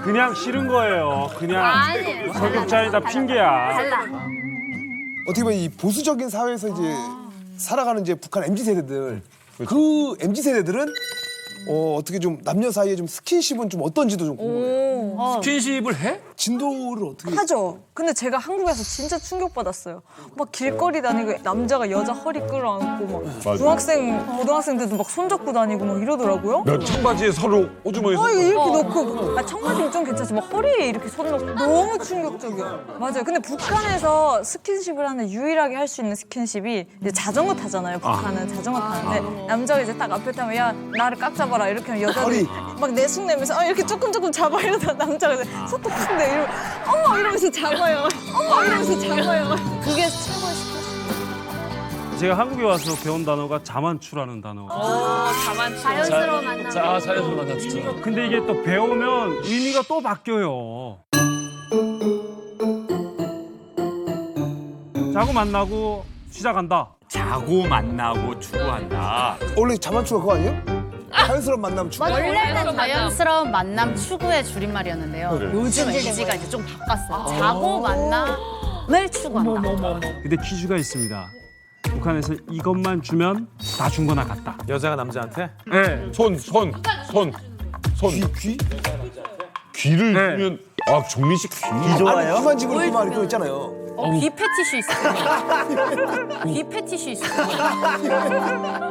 그냥 싫은 거예요. 그냥 아니에요. 성격 차이다 핑계야. 달라. 어떻게 보면 이 보수적인 사회에서 이제 살아가는 이제 북한 MZ 세대들 그 MZ 세대들은 어떻게 좀 남녀 사이에 좀 스킨십은 좀 어떤지도 좀 궁금해요. 스킨십을 해? 진도를 어떻게 하죠. 근데 제가 한국에서 진짜 충격받았어요. 막 길거리 다니고 남자가 여자 허리 끌어안고 막 중학생, 고등학생들도 막 손잡고 다니고 막 이러더라고요. 청바지에 서로 오주머니에서 이렇게 놓고 청바지는 좀 괜찮지 막 허리에 이렇게 손 넣고 너무 충격적이야. 맞아요. 근데 북한에서 스킨십을 하는 유일하게 할 수 있는 스킨십이 이제 자전거 타잖아요. 북한은 자전거 타는데 남자가 이제 딱 앞에 타면 야 나를 깍 잡아라 이렇게 하면 여자들이 막 내숭내면서 이렇게 조금 잡아 이러다 남자가 이제 손톱 푼데 이러면 어머 이러면서 잡아요. 어머 이러면서 잡아요. 그게 최고의 스킨십. 제가 한국에 와서 배운 단어가 자만추라는 단어. 자연스러운 만남. 자연스러운 만남 진짜. 근데 이게 또 배우면 의미가 또 바뀌어요. 자고 만나고 시작한다. 자고 만나고 추구한다. 원래 자만추가 그거 아니에요? 자연스러운 만남 추구. 원래는 자연스러운 만남 추구의 줄임말이었는데요. 요즘 MZ가 이제 좀 바꿨어요. 자고 만남을 추구한다. 근데 퀴즈가 있습니다. 북한에서 이것만 주면 다 준 거나 같다. 여자가 남자한테? 네. 손. 귀를 네. 주면 정민 씨 귀. 좋아요? 귀만 지고 이렇게 막 그거 있잖아요. 귀 패티시 있어요. 귀 패티시 있어요.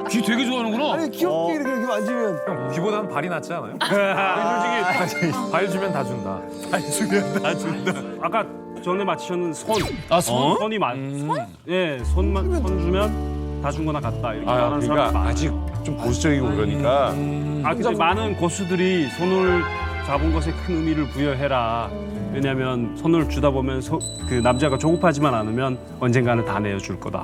귀 되게 좋아하는구나. 아니 귀엽게 이렇게 만지면 귀보다는 발이 낫지 않아요? 솔직히 발 주면 다 준다. 아까 전에 맞히셨는 손. 손? 손이 예, 손 주면 다 준 거나 같다. 이렇게 말하는 사람 그러니까 많아요. 아직 좀 보수적이고 그러니까 근데 많은 고수들이 손을 잡은 것에 큰 의미를 부여해라. 왜냐하면 손을 주다 보면 그 남자가 조급하지만 않으면 언젠가는 다 내어줄 거다.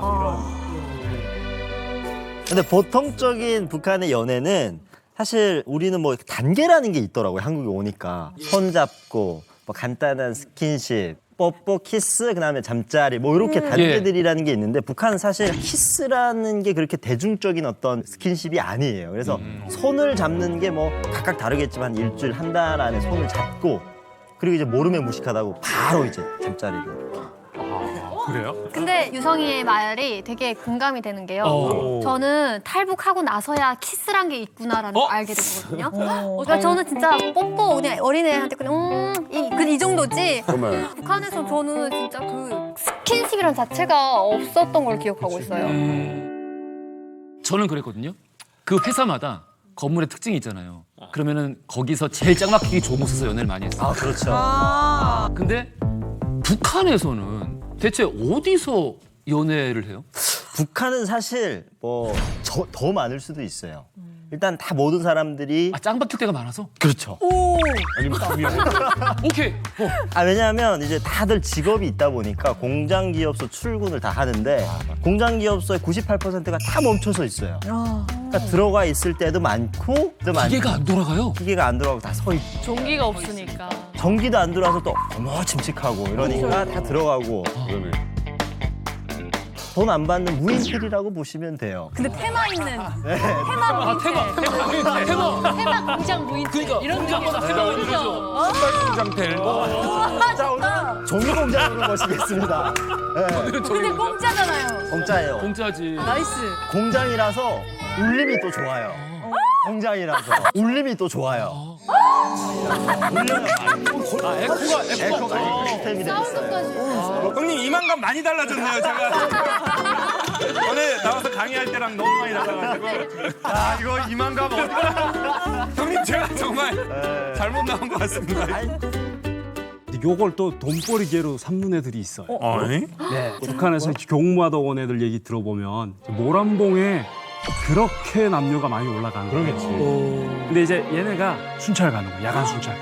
근데 보통적인 북한의 연애는 사실 우리는 뭐 단계라는 게 있더라고요. 한국에 오니까 손 잡고 뭐 간단한 스킨십, 뽀뽀, 키스, 그다음에 잠자리 뭐 이렇게 단계들이라는 게 있는데 북한은 사실 키스라는 게 그렇게 대중적인 어떤 스킨십이 아니에요. 그래서 손을 잡는 게 뭐 각각 다르겠지만 일주일 한 달 안에 손을 잡고 그리고 이제 모르면 무식하다고 바로 이제 잠자리를. 그래요? 근데 유성이의 말이 되게 공감이 되는 게요. 저는 탈북하고 나서야 키스란 게 있구나라는 걸 알게 되거든요. 그러니까 저는 진짜 뽀뽀 그냥 어린애한테 그냥 이 정도지. 정말. 북한에서 저는 진짜 그 스킨십이란 자체가 없었던 걸 기억하고 있어요. 저는 그랬거든요. 그 회사마다 건물의 특징이 있잖아요. 그러면은 거기서 제일 짱막히기 좋은 곳에서 연애를 많이 했어요. 아 그렇죠. 근데 북한에서는 대체 어디서 연애를 해요? 북한은 사실 뭐 더 많을 수도 있어요. 일단 다 모든 사람들이 짱 박힐 때가 많아서? 그렇죠. 아니면 금이야. 오케이. 왜냐하면 이제 다들 직업이 있다 보니까 공장 기업소 출근을 다 하는데 공장 기업소의 98%가 다 멈춰서 있어요. 그러니까 들어가 있을 때도 많고 기계가 안 돌아가요? 기계가 안 들어가고 다 서 있고 전기가 없으니까. 전기도 안 들어와서 또 너무 침칙하고 이러니까 다 들어가고 그러네. 돈 안 받는 무인필이라고 보시면 돼요. 근데 테마 있는 테마 무인텔. 테마 공장 무인텔. 그러니까 이런 공장마다 거. 테마가 있죠. 신발공장텔. 자 오늘은 종이공장으로 모시겠습니다. 근데 공짜잖아요. 공짜예요. 공짜지. 나이스. 공장이라서 울림이 또 좋아요. 공장이라서 울림이 또 좋아요. 에코가 시스템이 돼 있어요. 형님 이만감 많이 달라졌네요. 제가 전에 나와서 강의할 때랑 너무 많이 달라가지고 이거 이만감 어디가 형님 제가 정말 잘못 나온 것 같습니다. 요걸 또 돈벌이계로 삼는 애들이 있어요. 아니? 네. 북한에서 교무하던 온 애들 얘기 들어보면 모란봉에 그렇게 남녀가 많이 올라가는 거예요. 그러겠지. 근데 이제 얘네가 순찰 가는 거야. 야간 순찰.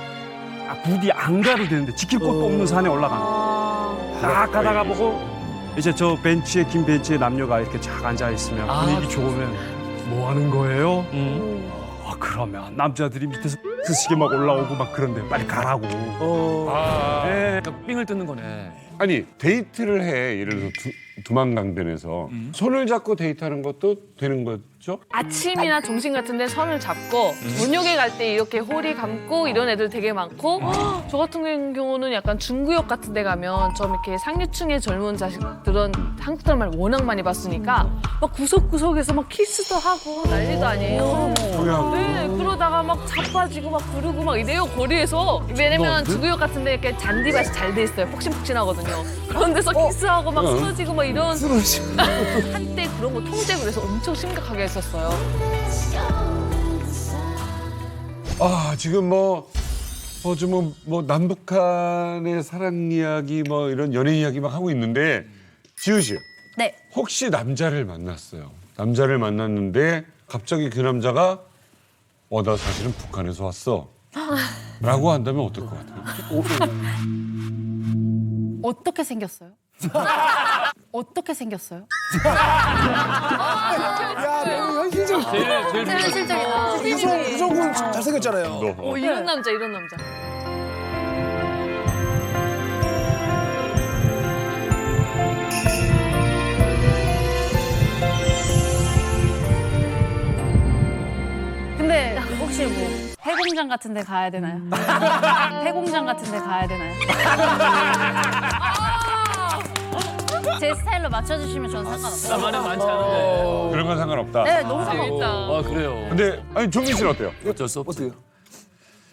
부디 안 가도 되는데 지킬 곳도 없는 산에 올라가는 거야. 딱 가다가 보고 이제 저 벤치에 긴 벤치에 남녀가 이렇게 쫙 앉아 있으면 분위기 좋으면 뭐 하는 거예요? 그러면 남자들이 밑에서 스시게 막 올라오고 막 그런데 빨리 가라고. 네. 그러니까 삥을 뜯는 거네. 아니 데이트를 해. 예를 들어서 두만강변에서 손을 잡고 데이트하는 것도 되는 거죠? 아침이나 점심 같은 데 선을 잡고 저녁에 갈 때 이렇게 호리 감고 이런 애들 되게 많고 저 같은 경우는 약간 중구역 같은 데 가면 좀 이렇게 상류층의 젊은 자식들은 한국 사람을 워낙 많이 봤으니까 막 구석구석에서 막 키스도 하고 난리도 아니에요. 네, 그러다가 막 자빠지고 막 부르고 막 이래요 거리에서. 왜냐면 중구역 같은 데 이렇게 잔디밭이 잘 돼 있어요. 폭신폭신하거든요. 그런 데서 키스하고 막 쓰러지고 막 이런 한때 그런 거 통제를 해서 엄청 심각하게 했었어요. 지금 좀 남북한의 사랑 이야기 뭐 이런 연애 이야기 막 하고 있는데 지우 씨. 네. 혹시 남자를 만났어요. 남자를 만났는데 갑자기 그 남자가 나 사실은 북한에서 왔어. 라고 한다면 어떨 것 같아요? 어떻게 생겼어요? 어떻게 생겼어요? 야, 너무 현실적. 제일 현실적이다. 유성군 잘생겼잖아요. 이런 남자 이런 남자. 근데 혹시 뭐 해공장 같은 데 가야 되나요? 해공장 같은 데 가야 되나요? 제 스타일로 맞춰주시면 저는 상관없어요. 나만은 많지 않은데. 그런 건 상관없다. 네, 너무 상관없어요. 아 그래요. 근데 아니 종민 씨는 어때요? 어쩔 수 없지.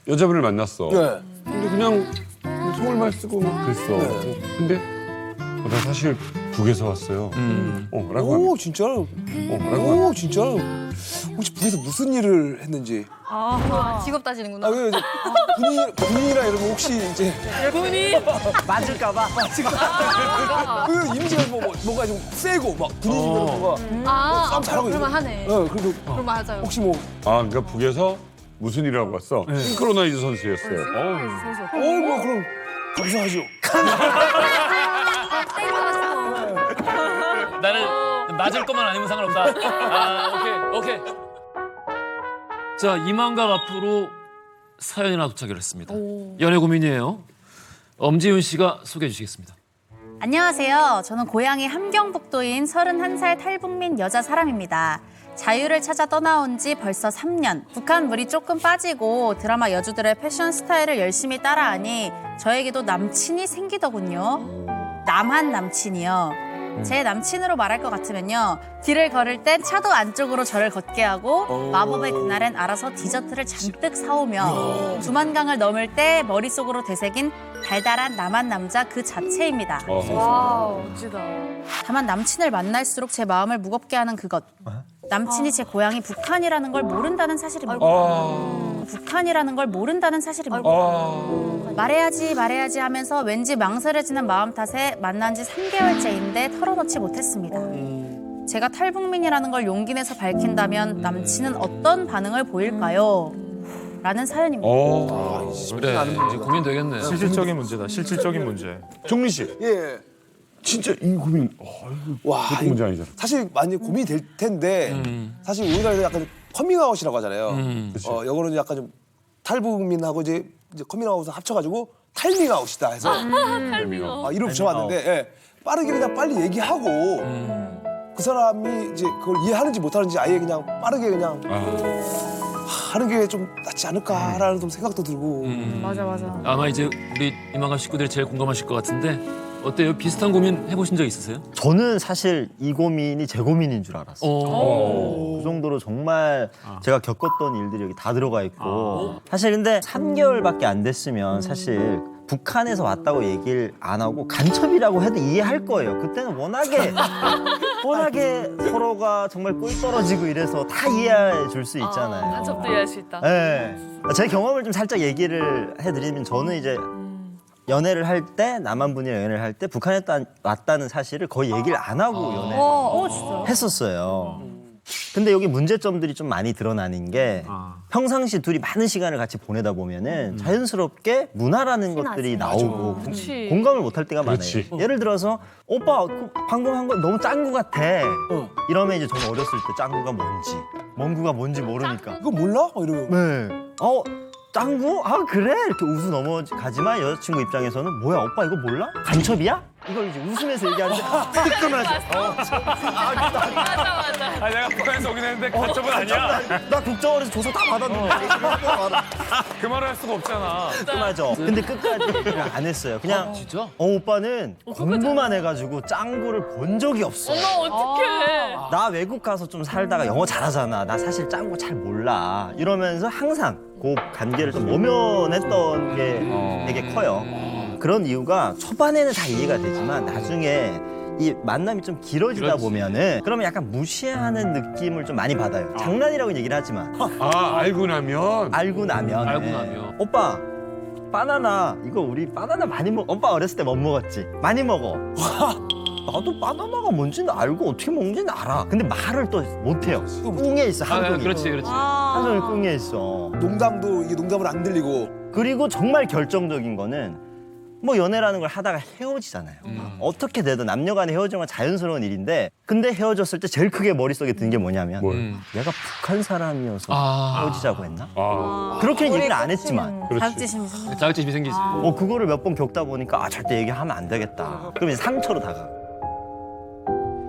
여자분을 만났어. 네. 근데 그냥 속을만 쓰고 막 그랬어. 근데 나 사실 북에서 왔어요. 라고 하면 오, 진짜로? 라고 하면 오, 진짜로? 혹시 북에서 무슨 일을 했는지? 직업 따지는구나. 왜 이제 군인이라 이러면 혹시 이제 맞을까봐. 그 이미지가 뭔가 좀 세고 막 군인이면 뭔가 싸움 잘하고 그러면 이러면. 하네. 그래도 그럼 맞아요. 혹시 뭐 그러니까 북에서 무슨 일을 하고 왔어? 싱크로나이즈 선수였어요. 뭐 그럼 감사하죠. 나를 맞을 것만 아니면 상관없다. 오케이. 자, 이만각 앞으로 사연이 하나 도착을 했습니다. 연애 고민이에요. 엄지윤 씨가 소개해 주시겠습니다. 안녕하세요. 저는 고향이 함경북도인 31살 탈북민 여자 사람입니다. 자유를 찾아 떠나온 지 벌써 3년. 북한 물이 조금 빠지고 드라마 여주들의 패션 스타일을 열심히 따라하니 저에게도 남친이 생기더군요. 남한 남친이요. 제 남친으로 말할 것 같으면요. 길을 걸을 땐 차도 안쪽으로 저를 걷게 하고 마법의 그날엔 알아서 디저트를 잔뜩 사오며 두만강을 넘을 때 머릿속으로 되새긴 달달한 남한 남자 그 자체입니다. 와, 멋지다. 다만 남친을 만날수록 제 마음을 무겁게 하는 그것. 남친이 제 고향이 북한이라는 걸 모른다는 사실입니다. 북한이라는 걸 모른다는 사실입니다. 말해야지 하면서 왠지 망설여지는 마음 탓에 만난 지 3개월째인데 털어놓지 못했습니다. 제가 탈북민이라는 걸 용기 내서 밝힌다면 남친은 어떤 반응을 보일까요? 라는 사연입니다. 그래, 이제 고민되겠네. 실질적인 문제다. 실질적인 문제. 정민 씨, 예. 진짜 이 고민 와, 보통 문제 아니잖아. 사실 많이 고민이 될 텐데 사실 우리나라에서 약간 커밍아웃이라고 하잖아요. 이거는 약간 좀 탈북민하고 이제 커밍아웃을 합쳐가지고 탈밍아웃이다 해서 이름 붙여봤는데 예. 빠르게 그냥 빨리 얘기하고 그 사람이 이제 그걸 이해하는지 못하는지 아예 그냥 빠르게 그냥 하는 게 좀 낫지 않을까라는 좀 생각도 들고. 맞아. 아마 이제 우리 이만각 식구들이 제일 공감하실 것 같은데 어때요? 비슷한 고민 해보신 적 있으세요? 저는 사실 이 고민이 제 고민인 줄 알았어요. 그 정도로 정말 제가 겪었던 일들이 여기 다 들어가 있고 사실 근데 3개월밖에 안 됐으면 사실 북한에서 왔다고 얘기를 안 하고 간첩이라고 해도 이해할 거예요. 그때는 워낙에 서로가 정말 꿀 떨어지고 이래서 다 이해해 줄 수 있잖아요. 간첩도 이해할 수 있다. 네. 제 경험을 좀 살짝 얘기를 해드리면 저는 이제 연애를 할 때 남한 분이랑 연애를 할 때 북한에 왔다는 사실을 거의 얘기를 안 하고 연애를 했었어요. 근데 여기 문제점들이 좀 많이 드러나는 게 평상시 둘이 많은 시간을 같이 보내다 보면은 자연스럽게 문화라는 것들이 나오고 공감을 못할 때가 많아요. 예를 들어서 오빠 방금 한 거 너무 짱구 같아. 이러면 이제 저는 어렸을 때 짱구가 뭔지 모르니까. 이거 몰라? 이러면. 네. 짱구? 아 그래? 이렇게 웃어 넘어가지만 여자친구 입장에서는 뭐야 오빠 이거 몰라? 간첩이야? 이걸 이제 웃으면서 얘기하는데 뜨끔하죠. 맞아. 내가 북한에서 오긴 했는데 간첩은 아니야. 나 국정원에서 조사 다 받았는데 그 말을 할 수가 없잖아. 뜨끔하죠. 근데 끝까지 안 했어요. 그냥 진짜? 오빠는 공부만 해가지고 짱구를 본 적이 없어. 어머, 어떡해. 나 외국 가서 좀 살다가 영어 잘하잖아. 나 사실 짱구 잘 몰라. 이러면서 항상 그 관계를 좀 모면했던 게 되게 커요. 그런 이유가 초반에는 다 이해가 되지만 나중에 이 만남이 좀 길어지다 보면은 그러면 약간 무시하는 느낌을 좀 많이 받아요. 장난이라고 얘기를 하지만 알고 나면 네. 오빠 바나나 이거 우리 바나나 많이 오빠 어렸을 때 못 먹었지? 많이 먹어. 나도 바나나가 뭔지는 알고 어떻게 먹는지는 알아. 근데 말을 또 못해요. 꿍해 있어 한동이. 그렇지. 한동이 꿍해 있어. 농담도 이게 농담을 안 들리고. 그리고 정말 결정적인 거는 뭐 연애라는 걸 하다가 헤어지잖아요. 어떻게 되든 남녀 간에 헤어지는 건 자연스러운 일인데 근데 헤어졌을 때 제일 크게 머릿속에 든 게 뭐냐면 얘가 북한 사람이어서 헤어지자고 했나? 그렇게는 얘기를 안 했지만 자격지심이 생기지. 그거를 몇 번 겪다 보니까 절대 얘기하면 안 되겠다. 그럼 이제 상처로 다가.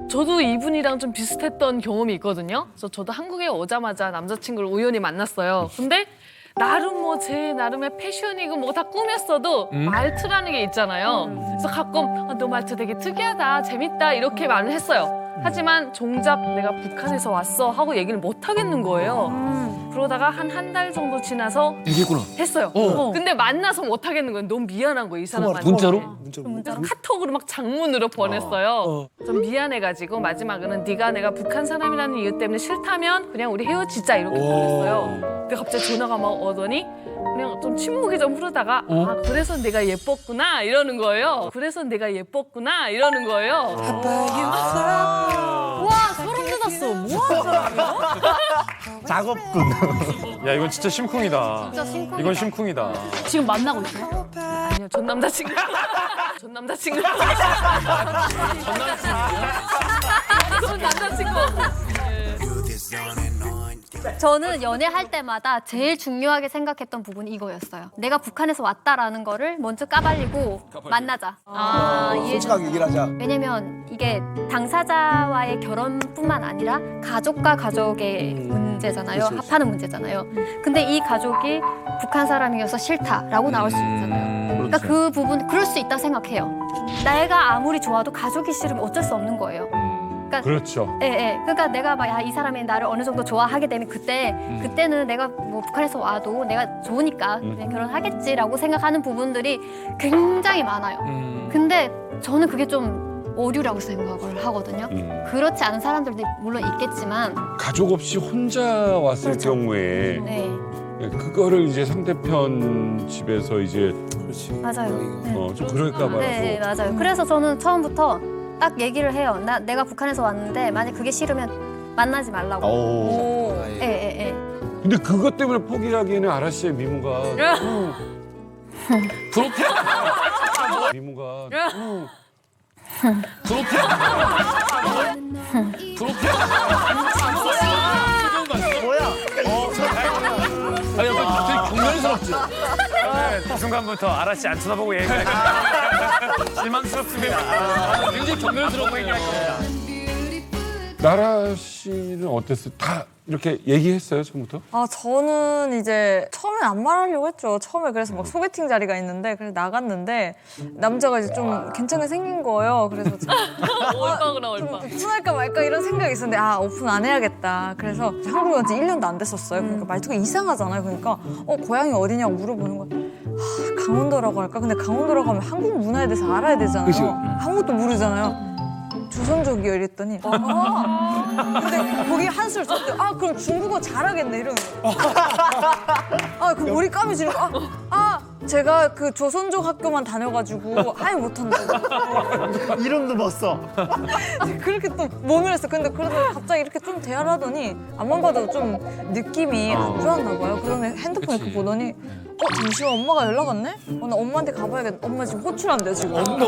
저도 이분이랑 좀 비슷했던 경험이 있거든요. 그래서 저도 한국에 오자마자 남자친구를 우연히 만났어요. 근데 나름 뭐 제 나름의 패션이고 뭐 다 꾸몄어도 말투라는 게 있잖아요. 그래서 가끔 너 말투 되게 특이하다, 재밌다 이렇게 말을 했어요. 하지만 정작 내가 북한에서 왔어 하고 얘기를 못 하겠는 거예요. 그러다가 한 달 정도 지나서 얘기했구나. 했어요. 근데 만나서 못 하겠는 거예요. 너무 미안한 거예요, 이 사람한테. 문자로? 그래서 카톡으로 막 장문으로 보냈어요. 좀 미안해가지고 마지막에는 네가 내가 북한 사람이라는 이유 때문에 싫다면 그냥 우리 헤어지자 이렇게 보냈어요. 근데 갑자기 전화가 막 오더니 그냥 좀 침묵이 좀 흐르다가 아 그래서 내가 예뻤구나 이러는 거예요. 와 소름 돋았어. 뭐하는 사람이야? 작업꾼. 야 이건 진짜 심쿵이다. 진짜 심쿵이다. 이건 심쿵이다. 지금 만나고 있어요? 아니요, 전 남자친구. 전 남자친구. 전 남자친구. 저는 연애할 때마다 제일 중요하게 생각했던 부분이 이거였어요. 내가 북한에서 왔다라는 거를 먼저 까발리고 만나자. 솔직하게 얘기를 하자. 왜냐면 이게 당사자와의 결혼뿐만 아니라 가족과 가족의 문제잖아요. 합하는 문제잖아요. 근데 이 가족이 북한 사람이어서 싫다라고 나올 수 있잖아요. 그러니까 그 부분 그럴 수 있다 생각해요. 내가 아무리 좋아도 가족이 싫으면 어쩔 수 없는 거예요. 그렇죠. 예. 그러니까 내가 막 이 사람이 나를 어느 정도 좋아하게 되면 그때는 내가 뭐 북한에서 와도 내가 좋으니까 그냥 결혼하겠지라고 생각하는 부분들이 굉장히 많아요. 근데 저는 그게 좀 오류라고 생각을 하거든요. 그렇지 않은 사람들도 물론 있겠지만 가족 없이 혼자 왔을 경우에 네. 그거를 이제 상대편 집에서 이제 맞아요. 좀 그럴까 봐서. 네, 맞아요. 그래서 저는 처음부터 딱 얘기를 해요. 내가 북한에서 왔는데 만약 그게 싫으면 만나지 말라고. 예. 근데 그것 때문에 포기하기에는 아라 씨의 미모가 미모가 아니 약간 되게 경멸스럽죠. 그 순간부터 아라 씨 안 쳐다보고 얘기해. 실망스럽습니다. 굉장히 경멸스럽고 얘기하시네요. 나라 씨는 어땠어요? 다 이렇게 얘기했어요 처음부터? 저는 이제 처음엔 안 말하려고 했죠. 처음에 그래서 막 소개팅 자리가 있는데 그래서 나갔는데 남자가 이제 좀 괜찮게 생긴 거예요. 그래서 얼빠구나, 얼빠. 좀 오픈할까 말까 이런 생각이 있었는데 오픈 안 해야겠다. 그래서 한국에 온 지 1년도 안 됐었어요. 그러니까 말투가 이상하잖아요. 그러니까 고향이 어디냐고 물어보는 거예요. 강원도라고 할까? 근데 강원도라고 하면 한국 문화에 대해서 알아야 되잖아요. 그치? 아무것도 모르잖아요. 조선족이요 이랬더니 근데 거기 한술 쳤대. 그럼 중국어 잘하겠네 이러는 거예요. 그 머리 까매지고 제가 그 조선족 학교만 다녀가지고 아예 못한다고. 이름도 못 써. 그렇게 또 모멸했어. 근데 그래도 갑자기 이렇게 좀 대화를 하더니 앞만 봐도 좀 느낌이 안 좋았나 봐요. 그러면 핸드폰 이렇게 보더니 잠시만 엄마가 연락 왔네? 나 엄마한테 가봐야겠다. 엄마 지금 호출한대 지금. 근데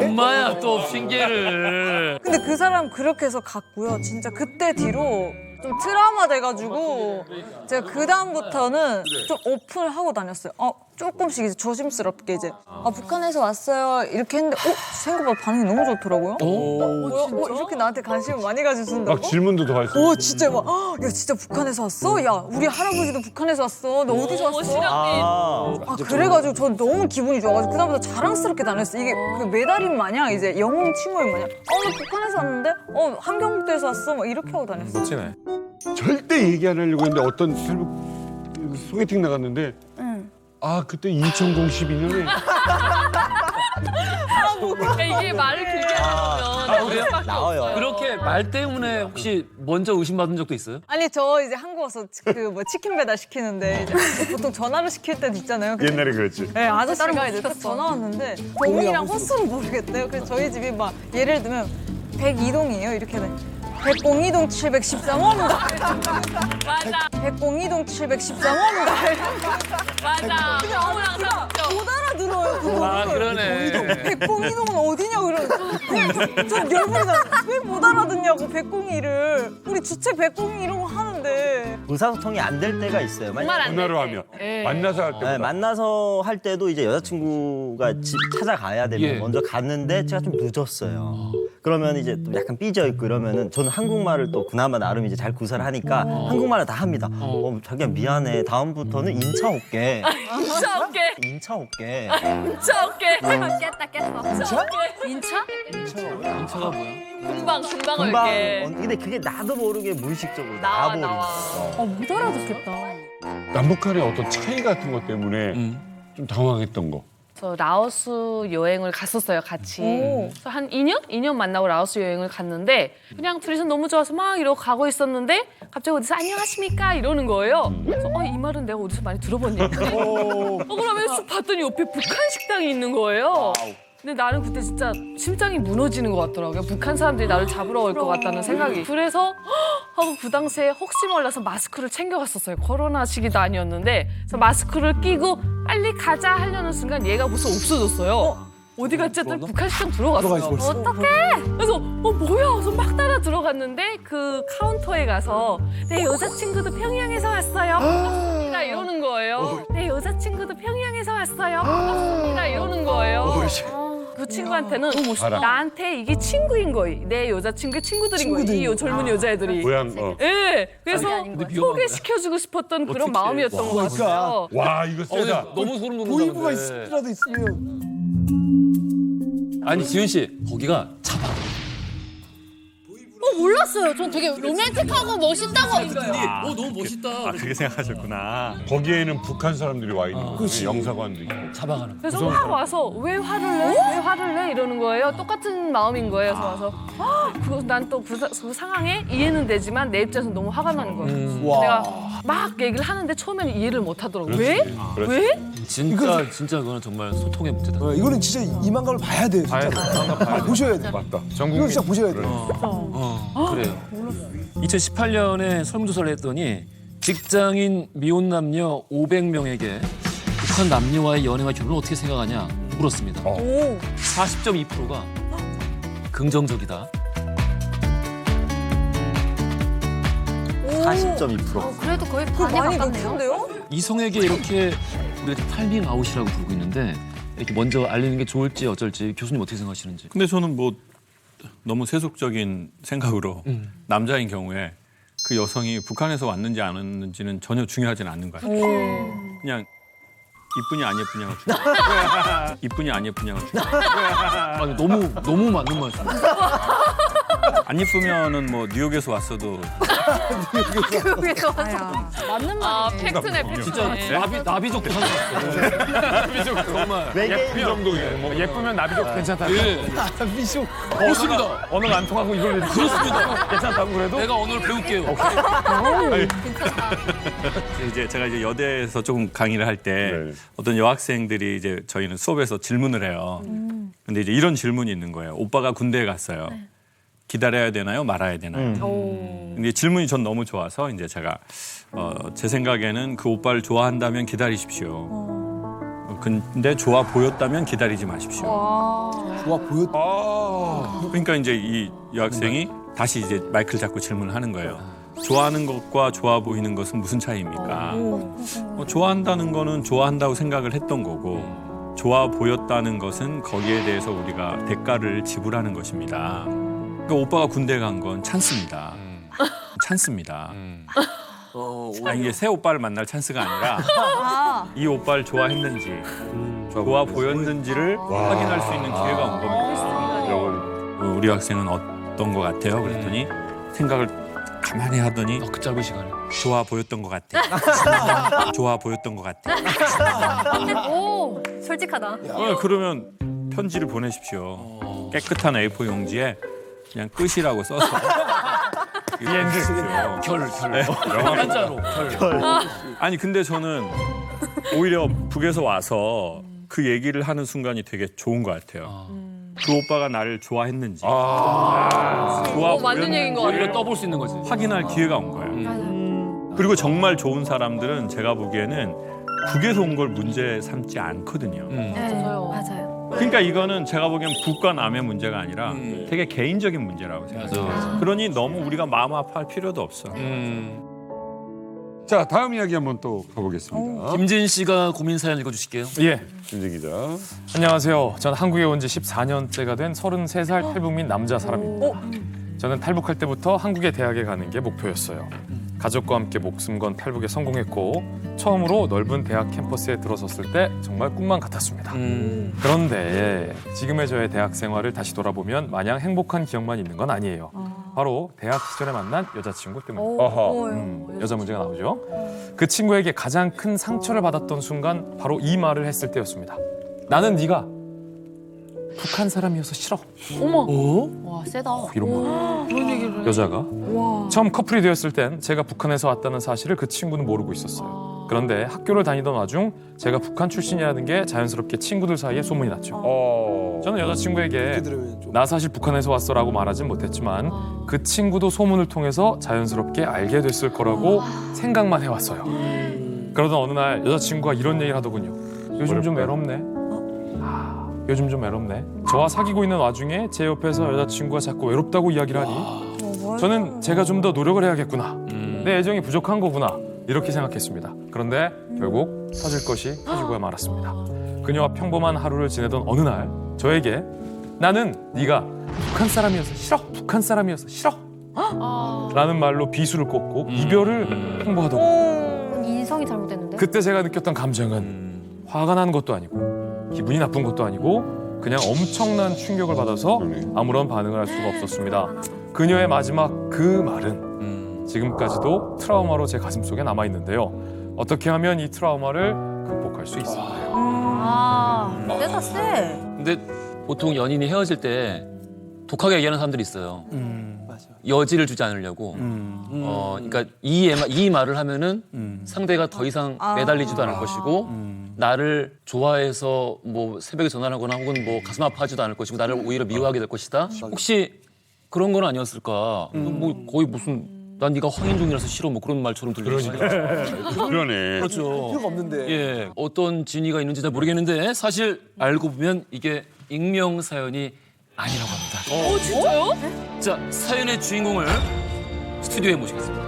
엄마야 또 핑계를. 근데 그 사람 그렇게 해서 갔고요. 진짜 그때 뒤로 좀 트라우마 돼가지고 제가 그 다음부터는 좀 오픈을 하고 다녔어요. 조금씩 이제 조심스럽게 이제 북한에서 왔어요 이렇게 했는데 생각보다 반응이 너무 좋더라고요. 뭐야? 이렇게 나한테 관심을 많이 가져준다고? 막 질문도 더 할 수 있고. 진짜 막 야 진짜 북한에서 왔어? 야 우리 할아버지도 북한에서 왔어. 너 어디서 왔어? 그래가지고 저 너무 기분이 좋아가지고 그다음부터 자랑스럽게 다녔어요. 이게 그 메달인 마냥 이제 영웅 친구인 마냥 나 북한에서 왔는데 함경북도에서 왔어 막 이렇게 하고 다녔어요. 멋지네. 절대 얘기 안 하려고 했는데 어떤 소개팅 나갔는데 그때 2012년에 그러니까 이게 말을 길게 하면 나와요. 그렇게 말 때문에 혹시 먼저 의심받은 적도 있어요? 아니 저 이제 한국 와서 치킨 배달 시키는데 이제 보통 전화로 시킬 때도 있잖아요. 근데 옛날에 그랬지. 네, 아저씨가 이제 딱 전화 왔는데 동이랑 호수를 모르겠대요. 그래서 저희 집이 막 예를 들면 102동이에요. 이렇게 돼. 102동 713호입니다. 맞아. 102동 713호입니다. 맞아. 아무랑 못 알아들어요. 그거. 그러네. 102동은 어디냐 그러는 전 열불이 나요. 왜 못 알아듣냐고 102를. 우리 주체 102 이런 거 하는데. 의사소통이 안 될 때가 있어요. 정말 안 전화로 돼. 하면 예. 만나서 할 때. 만나서 할 때도 이제 여자친구가 집 찾아가야 되면 예. 먼저 갔는데 제가 좀 늦었어요. 그러면 이제 또 약간 삐져 있고 이러면은 저는 한국말을 또 그나마 나름 이제 잘 구사를 하니까 한국말을 다 합니다. 자기야 미안해. 다음부터는 인차 올게. 인차 올게. 인차 올게. 인차 올게. 깼어. 인차? 인차가 뭐야? 금방 금방. 올게. 근데 그게 나도 모르게 무의식적으로 나와, 나와버리는 나와. 거예요. 못 알아듣겠다. 남북한의 어떤 차이 같은 것 때문에 좀 당황했던 거. 저 라오스 여행을 갔었어요, 같이. 그래서 한 2년? 2년 만나고 라오스 여행을 갔는데 그냥 둘이서 너무 좋아서 막 이러고 가고 있었는데 갑자기 어디서 안녕하십니까 이러는 거예요. 그래서 이 말은 내가 어디서 많이 들어본 얘기야. 그러면 쑥 봤더니 옆에 북한 식당이 있는 거예요. 근데 나는 그때 진짜 심장이 무너지는 것 같더라고요. 북한 사람들이 나를 잡으러 올 것 같다는 생각이. 그래서 하고 그 당시에 혹시 몰라서 마스크를 챙겨갔었어요. 코로나 시기도 아니었는데. 그래서 마스크를 끼고 빨리 가자 하려는 순간 얘가 벌써 없어졌어요. 어디 갔지 했더니 북한 시장 들어갔어요. 어떡해? 그래서 뭐야? 그래서 막 따라 들어갔는데 그 카운터에 가서 내 여자친구도 평양에서 왔어요. 반갑습니다 이러는 거예요. 내 여자친구도 평양에서 왔어요. 반갑습니다 이러는 거예요. 그 친구한테는 나한테 이게 친구인 거예요. 내 여자친구의 친구들인 거예요. 이 젊은 여자애들이. 고향. 네, 그래서 소개시켜주고 싶었던 그런 마음이었던 것 같아요. 와 이거 세다. 너무 소름 돋는 보이부가 건데. 있으라도 있으면. 아니 지윤 씨 거기가 차박. 몰랐어요. 전 되게 로맨틱하고 멋있다고. 너무 멋있다. 아, 그렇게 생각하셨구나. 거기에는 북한 사람들이 와 있는 거예요. 영사관도 있고. 차박하는. 그래서 막 와서 왜 화를 내? 왜 화를 내? 이러는 거예요. 똑같은 마음인 거예요. 그래서 와서 난 또 그 상황에 이해는 되지만 내 입장에서 너무 화가 나는 거예요. 내가 막 얘기를 하는데 처음에는 이해를 못 하더라고요. 왜? 왜? 진짜 그거는 정말 소통의 문제다. 이거는 진짜 이만감을 봐야 돼요. 진짜. 보셔야 돼. 맞다. 이거 진짜 보셔야 돼. 그래요. 2018년에 설문조사를 했더니 직장인 미혼 남녀 500명에게 북한 남녀와의 연애와 결혼을 어떻게 생각하냐 물었습니다. 40.2%가 긍정적이다. 40.2%. 그래도 거의 반에 가깝네요. 이성에게 이렇게 우리가 타이밍 아웃이라고 부르고 있는데 이렇게 먼저 알리는 게 좋을지 어쩔지 교수님 어떻게 생각하시는지. 근데 저는 뭐 너무 세속적인 생각으로 남자인 경우에 그 여성이 북한에서 왔는지 안 왔는지는 전혀 중요하지는 않는 것 같아요. 그냥 이쁘냐 안 예쁘냐가 중요해요. 이쁘냐 안 예쁘냐가 중요해요. 아니, 너무 맞는 말씀이에요. 안 예쁘면은 뭐 뉴욕에서 왔어도 맞는 아, 말이네. 팩트네, 팩트. 진짜 나비족도 상관없어. 나비족 정말. 이 정도예요. 뭐 예쁘면 나비족 괜찮다. 예. 미쇼. 그렇습니다. 언어가 안 통하고 이걸 그렇습니다. 괜찮다고 그래도 내가 언어를 배울게요. 이제 제가 이제 여대에서 조금 강의를 할 때 네. 어떤 여학생들이 이제 저희는 수업에서 질문을 해요. 근데 이제 이런 질문이 있는 거예요. 오빠가 군대에 갔어요. 기다려야 되나요? 말아야 되나요? 근데 질문이 전 너무 좋아서 이제 제가 제 생각에는 그 오빠를 좋아한다면 기다리십시오. 근데 좋아 보였다면 기다리지 마십시오. 좋아 보였다. 그러니까 이제 이 여학생이 다시 이제 마이크를 잡고 질문을 하는 거예요. 좋아하는 것과 좋아 보이는 것은 무슨 차이입니까? 좋아한다는 거는 좋아한다고 생각을 했던 거고 좋아 보였다는 것은 거기에 대해서 우리가 대가를 지불하는 것입니다. 그러니까 오빠가 군대 간 건 찬스입니다. 찬스입니다. 이게 새 오빠를 만날 찬스가 아니라 이 오빠를 좋아했는지 좋아 보였는지를 확인할 수 있는 기회가 온 겁니다. 우리 학생은 어떤 것 같아요? 그랬더니 생각을 가만히 하더니 그 짧은 시간에 좋아 보였던 것 같아. 좋아 보였던 것 같아. 오, 솔직하다. 그러면 편지를 보내십시오. 깨끗한 A4 용지에 그냥 끝이라고 써서. 결. 한자로 결. 아니 근데 저는 오히려 북에서 와서 그 얘기를 하는 순간이 되게 좋은 것 같아요. 그 오빠가 나를 좋아했는지 좋아 맞는 얘기인 것 보였는지 같아요. 떠볼 수 있는 거지. 확인할 기회가 온 거예요. 그리고 정말 좋은 사람들은 제가 보기에는 북에서 온 걸 문제 삼지 않거든요. 네, 맞아요. 그러니까 이거는 제가 보기엔 북과 남의 문제가 아니라 되게 개인적인 문제라고 생각해요. 그러니 너무 우리가 마음 아파할 필요도 없어. 자 다음 이야기 한번 또 가보겠습니다. 김진 씨가 고민 사연 읽어주실게요. 예. 김진 기자. 안녕하세요. 전 한국에 온 지 14년째가 된 33살 탈북민 남자 사람입니다. 저는 탈북할 때부터 한국의 대학에 가는 게 목표였어요. 가족과 함께 목숨 건 탈북에 성공했고 처음으로 넓은 대학 캠퍼스에 들어섰을 때 정말 꿈만 같았습니다. 그런데 지금의 저의 대학 생활을 다시 돌아보면 마냥 행복한 기억만 있는 건 아니에요. 바로 대학 시절에 만난 여자친구 때문입니다. 여자 문제가 나오죠. 그 친구에게 가장 큰 상처를 받았던 순간 바로 이 말을 했을 때였습니다. 나는 네가 북한 사람이어서 싫어. 어머. 와, 세다. 이런 말. 그런 얘기를. 여자가 처음 커플이 되었을 땐 제가 북한에서 왔다는 사실을 그 친구는 모르고 있었어요. 그런데 학교를 다니던 와중 제가 북한 출신이라는 게 자연스럽게 친구들 사이에 소문이 났죠. 저는 여자친구에게 나 사실 북한에서 왔어라고 말하진 못했지만 그 친구도 소문을 통해서 자연스럽게 알게 됐을 거라고 생각만 해왔어요. 그러던 어느 날 여자친구가 이런 얘기를 하더군요. 요즘 좀 외롭네. 요즘 좀 외롭네. 저와 사귀고 있는 와중에 제 옆에서 여자친구가 자꾸 외롭다고 이야기를 하니 저는 제가 좀 더 노력을 해야겠구나. 내 애정이 부족한 거구나. 이렇게 생각했습니다. 그런데 결국 터질 것이 터지고야 말았습니다. 그녀와 평범한 하루를 지내던 어느 날 저에게 나는 네가 북한 사람이어서 싫어. 북한 사람이어서 싫어. 라는 말로 비수를 꽂고 이별을 통보하더군요. 인성이 잘못됐는데? 그때 제가 느꼈던 감정은 화가 나는 것도 아니고 기분이 나쁜 것도 아니고 그냥 엄청난 충격을 받아서 아무런 반응을 할 수가 없었습니다. 그녀의 마지막 그 말은 지금까지도 트라우마로 제 가슴속에 남아있는데요. 어떻게 하면 이 트라우마를 극복할 수 있을까요? 세다 세. 근데 보통 연인이 헤어질 때 독하게 얘기하는 사람들이 있어요. 여지를 주지 않으려고. 그러니까 이 말을 하면은 상대가 더 이상 매달리지도 않을 것이고 나를 좋아해서 뭐 새벽에 전화하거나 혹은 뭐 가슴 아파하지도 않을 것이고 나를 오히려 미워하게 될 것이다. 혹시 그런 건 아니었을까? 뭐 거의 무슨 난 네가 황인종이라서 싫어 뭐 그런 말처럼 들리지. 그러네. 그렇죠. 필요가 없는데. 예, 어떤 진위가 있는지 잘 모르겠는데 사실 알고 보면 이게 익명 사연이 아니라고 합니다. 진짜요? 자, 사연의 주인공을 스튜디오에 모시겠습니다.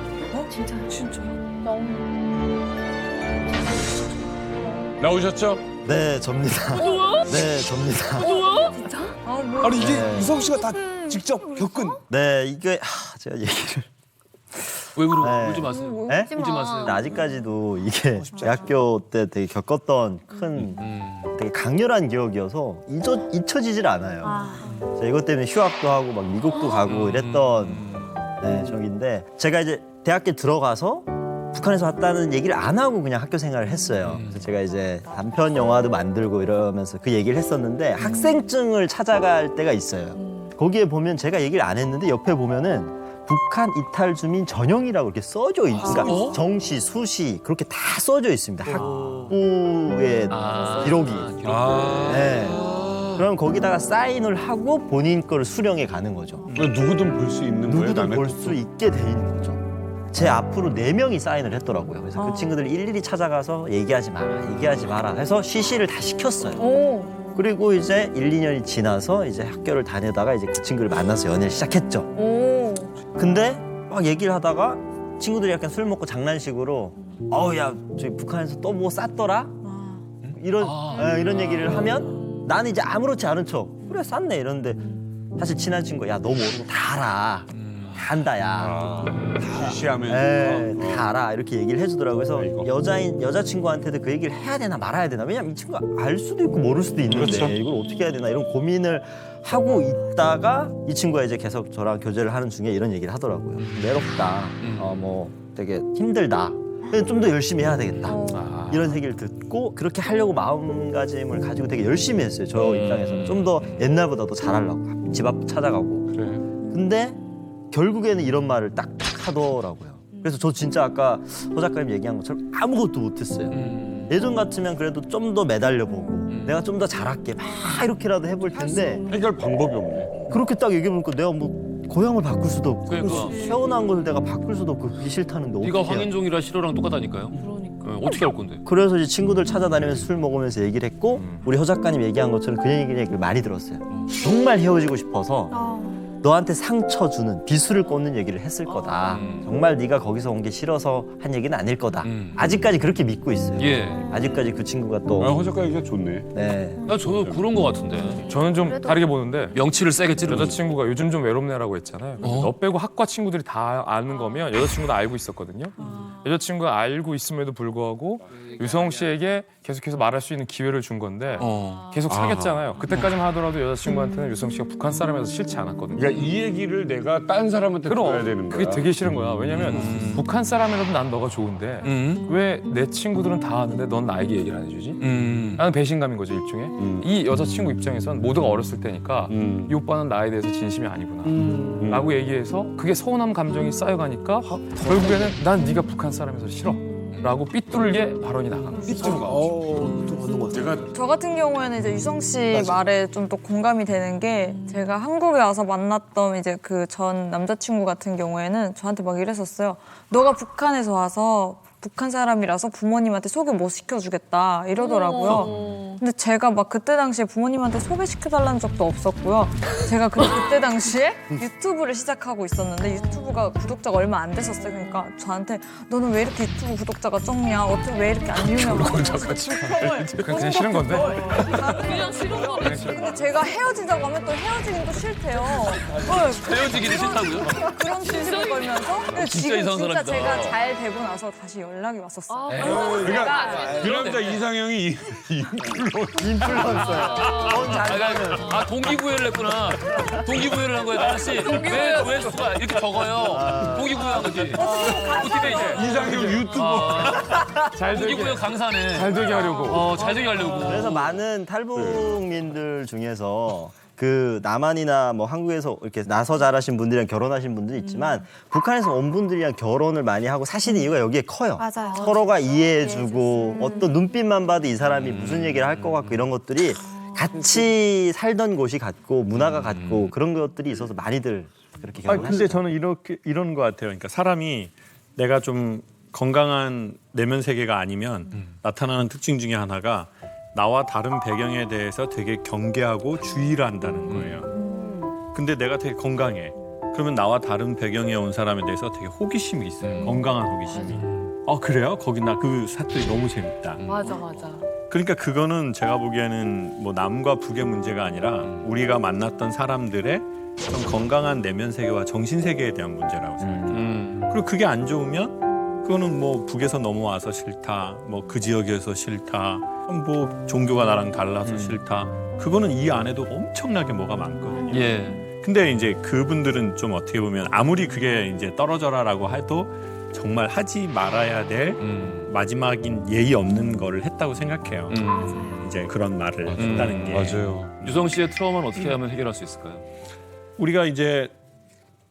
나오셨죠? 네, 접니다. 네, 접니다. 아니 이게 유성 씨가 다 직접 겪은. 네, 이게 제가 얘기를 왜 울어? 네. 울지 마세요. 네? 울지 마세요. 근데 아직까지도 이게 대학교 때 되게 겪었던 큰 되게 강렬한 기억이어서 잊혀지질 않아요. 제가 이것 때문에 휴학도 하고 막 미국도 가고 이랬던 적인데 제가 이제 대학교 들어가서 북한에서 왔다는 얘기를 안 하고 그냥 학교 생활을 했어요. 그래서 제가 이제 단편 영화도 만들고 이러면서 그 얘기를 했었는데 학생증을 찾아갈 때가 있어요. 거기에 보면 제가 얘기를 안 했는데 옆에 보면은 북한 이탈 주민 전형이라고 이렇게 써져 있으니까 정시, 수시 그렇게 다 써져 있습니다. 학부의 기록이. 네. 그럼 거기다가 사인을 하고 본인 거를 수령해 가는 거죠. 누구든 볼 수 있는 거예요? 누구든 볼 수 있게 돼 있는 거죠. 제 앞으로 4명이 사인을 했더라고요. 그래서 그 친구들 일일이 찾아가서 얘기하지 마라 해서 시시를 다 시켰어요. 그리고 이제 1, 2년이 지나서 이제 학교를 다니다가 이제 그 친구를 만나서 연애를 시작했죠. 근데 막 얘기를 하다가 친구들이 약간 술 먹고 장난식으로 야 저기 북한에서 또 뭐 쌌더라? 이런 얘기를 하면 나는 이제 아무렇지 않은 척 그래 쌌네 이러는데 사실 친한 친구가 야 너 모르는 거 다 알아. 다 안다 야. 시시하면서. 다 알아 이렇게 얘기를 해주더라고요. 그래서 여자친구한테도 그 얘기를 해야 되나 말아야 되나 왜냐면 이 친구가 알 수도 있고 모를 수도 있는데 그렇죠. 이걸 어떻게 해야 되나 이런 고민을 하고 있다가 이 친구가 이제 계속 저랑 교제를 하는 중에 이런 얘기를 하더라고요. 외롭다. 뭐 되게 힘들다. 좀 더 열심히 해야 되겠다. 이런 얘기를 듣고 그렇게 하려고 마음가짐을 가지고 되게 열심히 했어요. 저 입장에서는 좀 더 옛날보다 더 잘하려고 집 앞 찾아가고. 근데 결국에는 이런 말을 딱 하더라고요. 그래서 저 진짜 아까 호 작가님 얘기한 것처럼 아무것도 못했어요. 예전 같으면 그래도 좀 더 매달려보고 내가 좀 더 잘할게 막 이렇게라도 해볼 텐데 해결 방법이 없네. 그렇게 딱 얘기해보니까 내가 뭐 고향을 바꿀 수도 없고 그러니까. 태어난 걸 내가 바꿀 수도 없고 그게 싫다는데 네가 어떻게 해야 황인종이라 싫어랑 똑같다니까요. 그러니까. 어떻게 할 건데? 그래서 이제 친구들 찾아다니면서 술 먹으면서 얘기를 했고 우리 호 작가님 얘기한 것처럼 그 얘기를 많이 들었어요. 정말 헤어지고 싶어서 너한테 상처 주는 비수를 꽂는 얘기를 했을 거다. 정말 네가 거기서 온 게 싫어서 한 얘기는 아닐 거다. 아직까지 그렇게 믿고 있어요. 예. 아직까지 그 친구가 또 호 작가 얘기가 좋네. 네. 나 저도 그런 거 같은데. 저는 좀 다르게 보는데 명치를 세게 찌르는. 여자친구가 요즘 좀 외롭네라고 했잖아요. 너 빼고 학과 친구들이 다 아는 거면 여자친구도 알고 있었거든요. 여자친구가 알고 있음에도 불구하고 유성 씨에게 계속해서 말할 수 있는 기회를 준 건데 계속 사귀었잖아요. 그때까지만 하더라도 여자친구한테는 유성 씨가 북한 사람이라서 싫지 않았거든요. 그러니까 이 얘기를 내가 딴 사람한테 들어야 되는 거야. 그게 되게 싫은 거야. 왜냐면 북한 사람이라도 난 너가 좋은데 왜 내 친구들은 다 아는데 넌 나에게 얘기를 안 해주지? 나는 배신감인 거죠 일종의. 이 여자친구 입장에선 모두가 어렸을 때니까 이 오빠는 나에 대해서 진심이 아니구나 라고 얘기해서 그게 서운함 감정이 쌓여가니까 결국에는 난 네가 북한 사람이라서 싫어 라고 삐뚤게 발언이 나간 거죠. 삐뚤가. 제가 저 같은 경우에는 이제 유성 씨 말에 좀 또 공감이 되는 게 제가 한국에 와서 만났던 이제 그 전 남자친구 같은 경우에는 저한테 막 이랬었어요. 너가 북한에서 와서 북한 사람이라서 부모님한테 소개 못 시켜주겠다 이러더라고요. 근데 제가 막 그때 당시에 부모님한테 소개시켜달라는 적도 없었고요. 제가 그때 당시에 유튜브를 시작하고 있었는데 유튜브가 구독자가 얼마 안 됐었어요. 그러니까 저한테 너는 왜 이렇게 유튜브 구독자가 적냐? 어떻게 왜 이렇게 안 유명하냐? 그냥 싫은 건데. 그냥 싫은 거네. 근데 제가 헤어지자고 하면 또 헤어지긴 또 싫대요. 헤어지기도 싫다고요? 그런 시집을 걸면서 근데 진짜 지금 이상한 진짜 사람이다. 제가 잘 되고 나서 다시 연락이 왔었어요. 그러니까 그 남자 이상형이 인플루언서예요. 동기부여를 했구나. 동기부여를 한 거야, 나연 씨. 왜 수가 이렇게 적어요? 동기부여한 거지. 어떻게 이제 이상형 유튜버. 동기부여 강사네. 잘 되게 하려고. 잘 되게 하려고. 그래서 많은 탈북민들 중에서 그 남한이나 뭐 한국에서 이렇게 나서 자라신 분들이랑 결혼하신 분들이 있지만 북한에서 온 분들이랑 결혼을 많이 하고 사시는 이유가 여기에 커요. 맞아요. 서로가 이해해주고 어떤 눈빛만 봐도 이 사람이 무슨 얘기를 할 것 같고 이런 것들이 같이 살던 곳이 같고 문화가 같고 그런 것들이 있어서 많이들 그렇게 결혼하시죠. 근데 저는 이런 것 같아요. 그러니까 사람이 내가 좀 건강한 내면 세계가 아니면 나타나는 특징 중에 하나가 나와 다른 배경에 대해서 되게 경계하고 주의를 한다는 거예요. 근데 내가 되게 건강해. 그러면 나와 다른 배경에 온 사람에 대해서 되게 호기심이 있어요. 건강한 호기심이. 그래요? 거기 나 그 사투리 너무 재밌다. 맞아. 그러니까 그거는 제가 보기에는 뭐 남과 북의 문제가 아니라 우리가 만났던 사람들의 좀 건강한 내면 세계와 정신 세계에 대한 문제라고 생각해요. 그리고 그게 안 좋으면 그거는 뭐 북에서 넘어와서 싫다, 뭐 그 지역에서 싫다, 뭐 종교가 나랑 달라서 싫다. 그거는 이 안에도 엄청나게 뭐가 많거든요. 예. 근데 이제 그분들은 좀 어떻게 보면 아무리 그게 이제 떨어져라라고 해도 정말 하지 말아야 될 마지막인 예의 없는 거를 했다고 생각해요. 이제 그런 말을 했다는 게. 맞아요. 유성 씨의 트라우마는 어떻게 하면 해결할 수 있을까요? 우리가 이제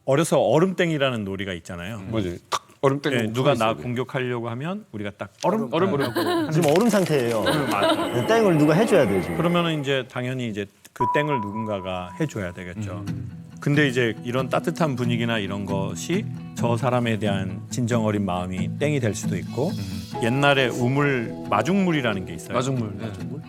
어려서 얼음땡이라는 놀이가 있잖아요. 뭐지? 얼음땡. 네, 누가 나 공격하려고 하면 우리가 딱 얼음을 하고 지금 얼음 상태예요. 맞아요. 땡을 누가 해줘야 돼요 지금. 그러면은 이제 당연히 이제 그 땡을 누군가가 해줘야 되겠죠. 근데 이제 이런 따뜻한 분위기나 이런 것이 저 사람에 대한 진정 어린 마음이 땡이 될 수도 있고 옛날에 마중물이라는 게 있어요. 마중물.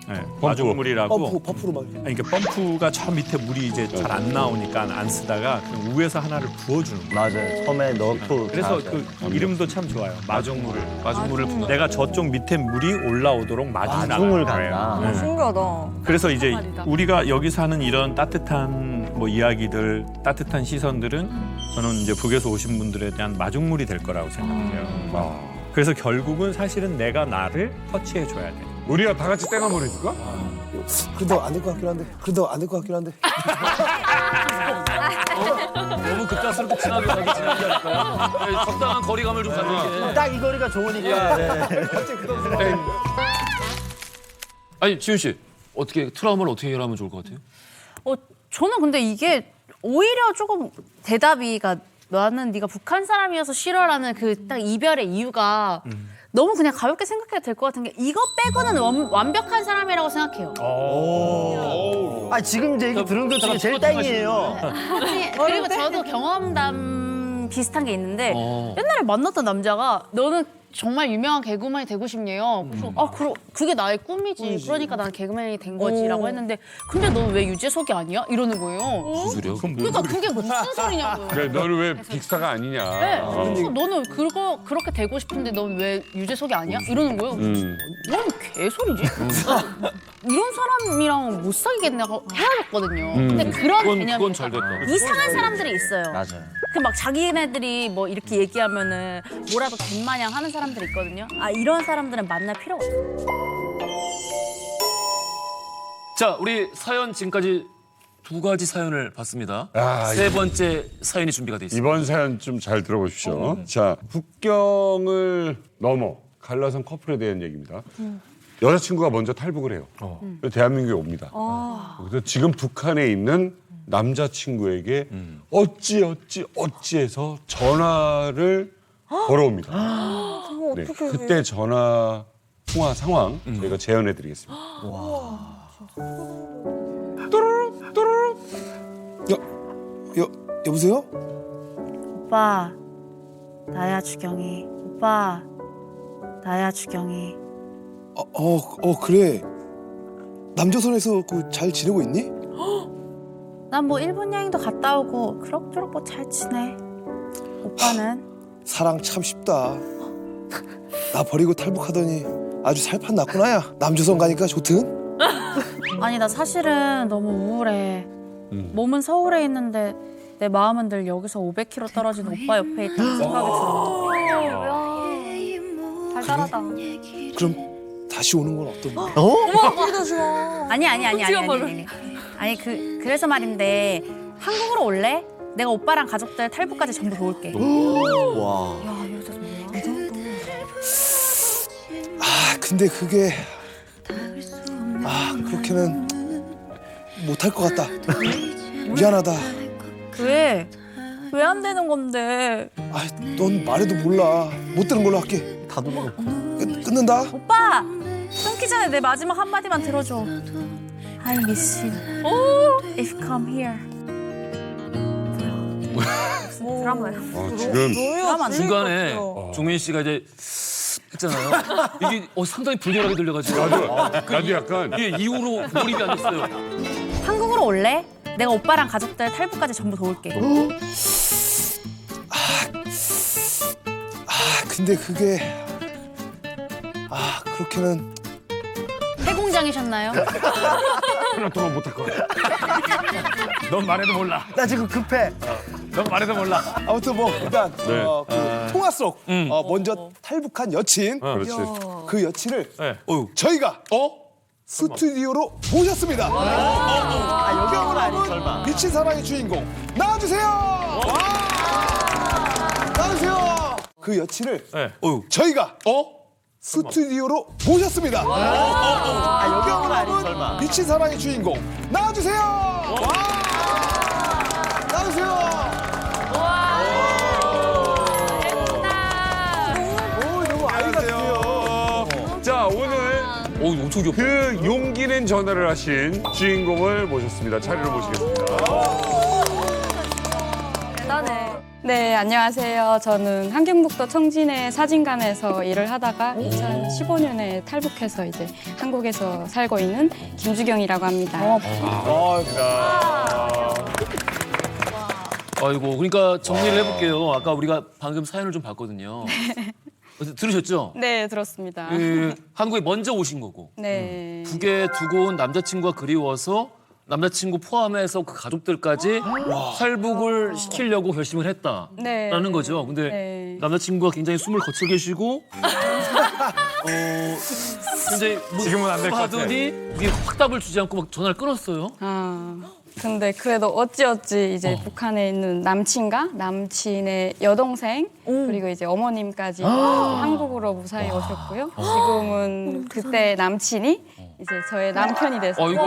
네, 마중물이라고. 버프로 막. 아니, 그러니까 펌프가 저 밑에 물이 이제 잘 안 나오니까 안 쓰다가 그냥 위에서 하나를 부어주는 거예요. 맞아요. 처음에 넣고. 그래서 그 이름도 참 좋아요. 마중물을 붓는. 내가 저쪽 밑에 물이 올라오도록 마중을 거예요. 간다. 네. 신기하다. 그래서 이제 우리가 여기서 하는 이런 따뜻한 뭐 이야기들, 따뜻한 시선들은 저는 이제 북에서 오신 분들에 대한 마중물이 될 거라고 생각해요. 그래서 결국은 사실은 내가 나를 터치해 줘야 돼. 우리가 다 같이 땡 한번 해줄까? 그래도 안 될 것 같긴 한데. 너무 급작스럽게 지나게 지나지 않을까요? 네, 적당한 거리감을 좀 갖는 게. 딱 이 거리가 좋으니까. 네. 아니 지훈 씨 어떻게 트라우마를 어떻게 해결하면 좋을 것 같아요? 저는 근데 이게 오히려 조금 대답이가 나는 네가 북한 사람이어서 싫어라는 그 딱 이별의 이유가 너무 그냥 가볍게 생각해도 될 것 같은 게 이거 빼고는 완벽한 사람이라고 생각해요. 지금 이제 얘기 들은 것 중에 제일 땡이에요. 그리고 저도 경험담 비슷한 게 있는데 옛날에 만났던 남자가 너는 정말 유명한 개그맨이 되고 싶네요. 그래서 그게 나의 꿈이지. 그러니까 나는 개그맨이 된 거지라고 했는데 근데 너는 왜 유재석이 아니야? 이러는 거예요. 무슨 소리야? 그러니까 그게 무슨 소리냐고요. 그래, 너는 왜 빅스타가 아니냐? 네. 그래서 너는 그렇게 되고 싶은데 넌 왜 유재석이 아니야? 이러는 거예요. 뭔 개소리지? 이런 사람이랑 못 사귀겠네 하고 헤어졌거든요. 근데 그런 개념이 그건 잘 됐다. 이상한 사람들이 있어요. 맞아요. 그 막 자기네들이 뭐 이렇게 얘기하면은 뭐라도 갯마냥 하는 사람들이 있거든요. 이런 사람들은 만날 필요가 없어요. 자, 우리 사연 지금까지 2가지 사연을 봤습니다. 세 번째 사연이 준비가 돼 있습니다. 이번 사연 좀 잘 들어보십시오. 자, 국경을 넘어 갈라선 커플에 대한 얘기입니다. 여자친구가 먼저 탈북을 해요. 대한민국에 옵니다. 그래서 지금 북한에 있는 남자친구에게 어찌해서 전화를 걸어옵니다. 네, 그때 전화 통화 상황 저희가 재현해드리겠습니다. 여보세요? 오빠, 나야 주경이. 오빠, 나야 주경이. 그래. 남조선에서 잘 지내고 있니? 난 뭐 일본 여행도 갔다 오고 그럭저럭 뭐 잘 지내. 오빠는? 사랑 참 쉽다. 나 버리고 탈북하더니 아주 살판 났구나야. 남조선 가니까 좋든? 아니 나 사실은 너무 우울해. 몸은 서울에 있는데 내 마음은 늘 여기서 500km 떨어진 오빠 옆에 있다는 생각이 들어. 달달하다. 그럼 다시 오는 건 어떤데? 아니. 아니 그래서 말인데 한국으로 올래? 내가 오빠랑 가족들 탈북까지 전부 도울게. 와. 근데 그게 그렇게는 못할 것 같다. 미안하다. 왜? 왜 안 되는 건데? 넌 말해도 몰라. 못 들은 걸로 할게. 다 들어놓고. 끊는다. 오빠! 끊기 전에 내 마지막 한마디만 들어줘. I miss you. If you come here. 드라마야. 지금 드라마 중간에 종민 씨가 이제 했잖아요. 이게 상당히 불길하게 들려가지고 나도 약간 이게 이후로 몰입이 안 됐어요. 한국으로 올래? 내가 오빠랑 가족들 탈북까지 전부 도울게. 근데 그게 그렇게는 해공장이셨나요? 하나 동안 못할 것 같아. 넌 말해도 몰라. 나 지금 급해. 넌 말해도 몰라. 아무튼 뭐 일단 네. 통화 속 먼저 탈북한 여친 그렇지. 그 여친을 네. 저희가 스튜디오로 모셨습니다. 여경은 아니 설마. 미친 사랑의 주인공 나와주세요. 나와주세요. 그 여친을 네. 저희가 스튜디오로 모셨습니다. 여경은 아니 설마. 미친 사랑의 주인공 나와주세요. 나와주세요. 너무 아이 같아요. 자 오늘 엄청 귀엽다. 그 용기 낸 전화를 하신 주인공을 모셨습니다. 자리로 모시겠습니다. 대단해. 네, 안녕하세요. 저는 한경북도 청진의 사진관에서 일을 하다가 2015년에 탈북해서 이제 한국에서 살고 있는 김주경이라고 합니다. 아이고, 그러니까 정리를 해볼게요. 아까 우리가 방금 사연을 좀 봤거든요. 들으셨죠? 네, 들었습니다. 한국에 먼저 오신 거고. 네. 북에 두고 온 남자친구가 그리워서 남자친구 포함해서 그 가족들까지 탈북을 시키려고 결심을 했다라는 네. 거죠. 근데 네. 남자친구가 굉장히 숨을 거쳐 계시고 굉장히 지금은 안될것 같아. 하더니 이게 확답을 주지 않고 막 전화를 끊었어요. 근데 그래도 어찌어찌 이제 북한에 있는 남친과 남친의 여동생 그리고 이제 어머님까지 한국으로 무사히 오셨고요. 지금은 그때 남친이 이제 저의 남편이 됐어요. 어이구.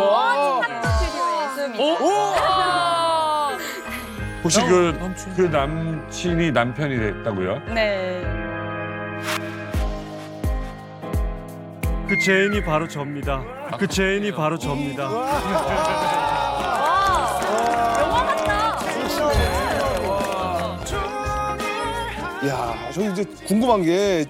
스튜디오에 있습니다. 혹시 그 남친이 남편이 됐다고요? 네. 그 죄인이 바로 접니다. 그 죄인이 바로 접니다. 야, 저 이제 궁금한 게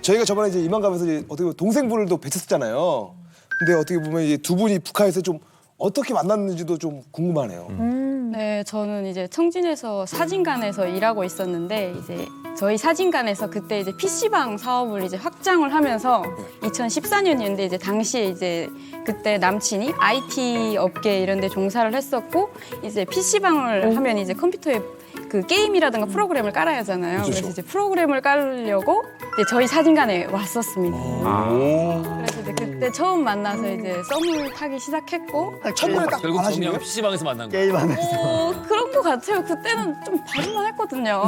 저희가 저번에 이제 이만갑에서 이제 어떻게 보면 동생분을 또 뵀었잖아요. 근데 어떻게 보면 이제 두 분이 북한에서 좀 어떻게 만났는지도 좀 궁금하네요. 네, 저는 이제 청진에서 사진관에서 일하고 있었는데 이제 저희 사진관에서 그때 이제 PC방 사업을 이제 확장을 하면서 2014년이었는데 이제 당시에 이제 그때 남친이 IT 업계 이런 데 종사를 했었고 이제 PC방을 하면 이제 컴퓨터에 그 게임이라든가 프로그램을 깔아야 하잖아요. 그래서 이제 프로그램을 깔려고 이제 저희 사진관에 왔었습니다. 그래서 이제 그때 처음 만나서 이제 썸을 타기 시작했고 첫눈에 딱 결국 반하신 정리하고 거예요? PC방에서 만난 거예요. 게임 안에서. 그런 것 같아요. 그때는 좀 봐줄만 했거든요.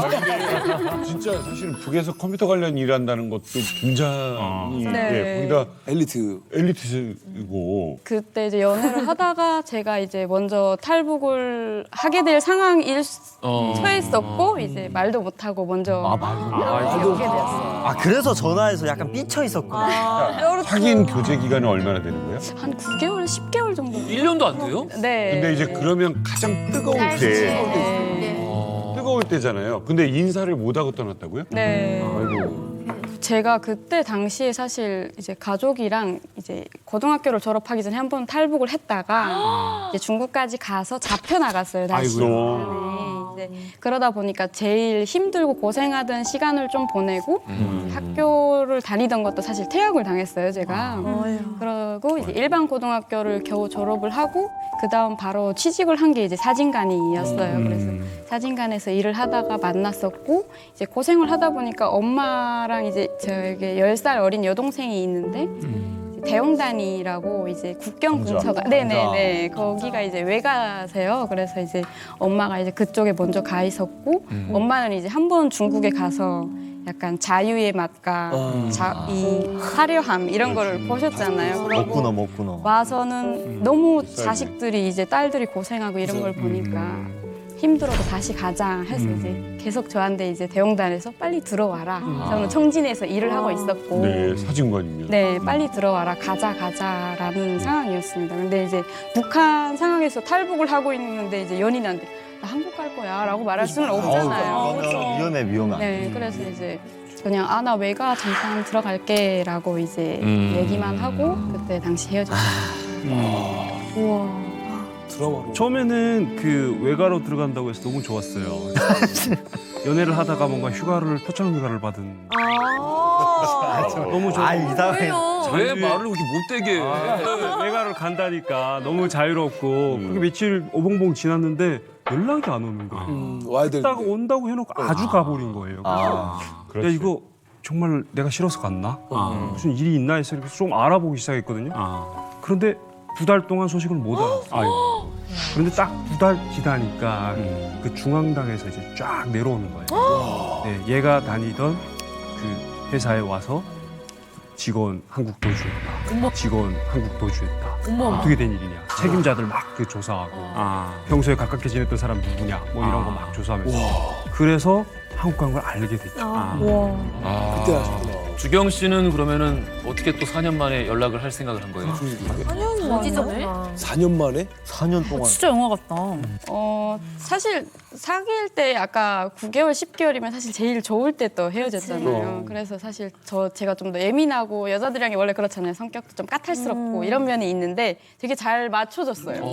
진짜 사실은 북에서 컴퓨터 관련 일한다는 것도 굉장히 네. 거기다 엘리트고 그때 이제 연애를 하다가 제가 이제 먼저 탈북을 하게 될 상황일 처했었고 이제 말도 못하고 먼저 오게 되었어요. 그래서 전화해서 약간 삐쳐 있었구나. 확인 교제 기간은 얼마나 되는 거예요? 한 9개월, 10개월 정도. 1년도 안 돼요? 네. 근데 이제 그러면 가장 뜨거울 때잖아요. 근데 인사를 못 하고 떠났다고요? 네. 아이고. 제가 그때 당시에 사실 이제 가족이랑 이제 고등학교를 졸업하기 전에 한 번 탈북을 했다가 이제 중국까지 가서 잡혀 나갔어요. 다시. 네, 이제 그러다 보니까 제일 힘들고 고생하던 시간을 좀 보내고 학교를 다니던 것도 사실 퇴학을 당했어요, 제가. 그러고 이제 일반 고등학교를 겨우 졸업을 하고 그 다음 바로 취직을 한 게 이제 사진관이었어요. 그래서 사진관에서 일을 하다가 만났었고 이제 고생을 하다 보니까 엄마랑 이제 저에게 10살 어린 여동생이 있는데 대웅단이라고 이제 국경 근처가 네네네 거기가 이제 외가세요. 그래서 이제 엄마가 이제 그쪽에 먼저 가 있었고 엄마는 이제 한 번 중국에 가서 약간 자유의 맛과 이 화려함 이런 거를 보셨잖아요. 그리고 먹구나. 와서는 너무 자식들이 이제 딸들이 고생하고 이런 걸 보니까 힘들어도 다시 가자 해서 이제 계속 저한테 이제 대웅단에서 빨리 들어와라. 저는 청진에서 일을 하고 있었고 네, 사진관이면. 네, 빨리 들어와라. 가자라는 상황이었습니다. 근데 이제 북한 상황에서 탈북을 하고 있는데 이제 연인한테 나 한국 갈 거야라고 말할 수는 없잖아요. 위험해. 네, 그래서 이제 그냥 나 외가 잠깐 들어갈게라고 이제 얘기만 하고 그때 당시 헤어졌어요. 우와. 처음에는 그 외가로 들어간다고 해서 너무 좋았어요. 연애를 하다가 뭔가 휴가를 표창 휴가를 받은. 너무 좋아. 이상해. 왜 말을 그렇게 못되게 해? 외가를 간다니까 너무 자유롭고 그게 며칠 오봉봉 지났는데 연락이 안 오는 거예요. 와야 될. 온다고 해놓고 아주 가버린 거예요. 그래서 야, 이거 정말 내가 싫어서 갔나? 무슨 일이 있나 해서 이렇게 좀 알아보기 시작했거든요. 그런데 2달 동안 소식을 못 알았어요. 그런데 딱 2달 지나니까 그 중앙당에서 이제 쫙 내려오는 거예요. 네, 얘가 다니던 그 회사에 와서 직원 한국 도주했다. 직원 한국 도주했다. 어떻게 된 일이냐. 책임자들 막 그 조사하고 평소에 가깝게 지냈던 사람 누구냐. 뭐 이런 거 막 조사하면서. 그래서 한국 간 걸 알게 됐죠. 그때 하셨구나. 주경 씨는 그러면은 어떻게 또 4년 만에 연락을 할 생각을 한 거예요? 4년 만에? 4년 동안. 진짜 영화 같다. 사실 사귈 때 아까 9개월, 10개월이면 사실 제일 좋을 때 또 헤어졌잖아요. 그래서 사실 제가 좀 더 예민하고 여자들이랑 원래 그렇잖아요. 성격도 좀 까탈스럽고 이런 면이 있는데 되게 잘 맞춰줬어요.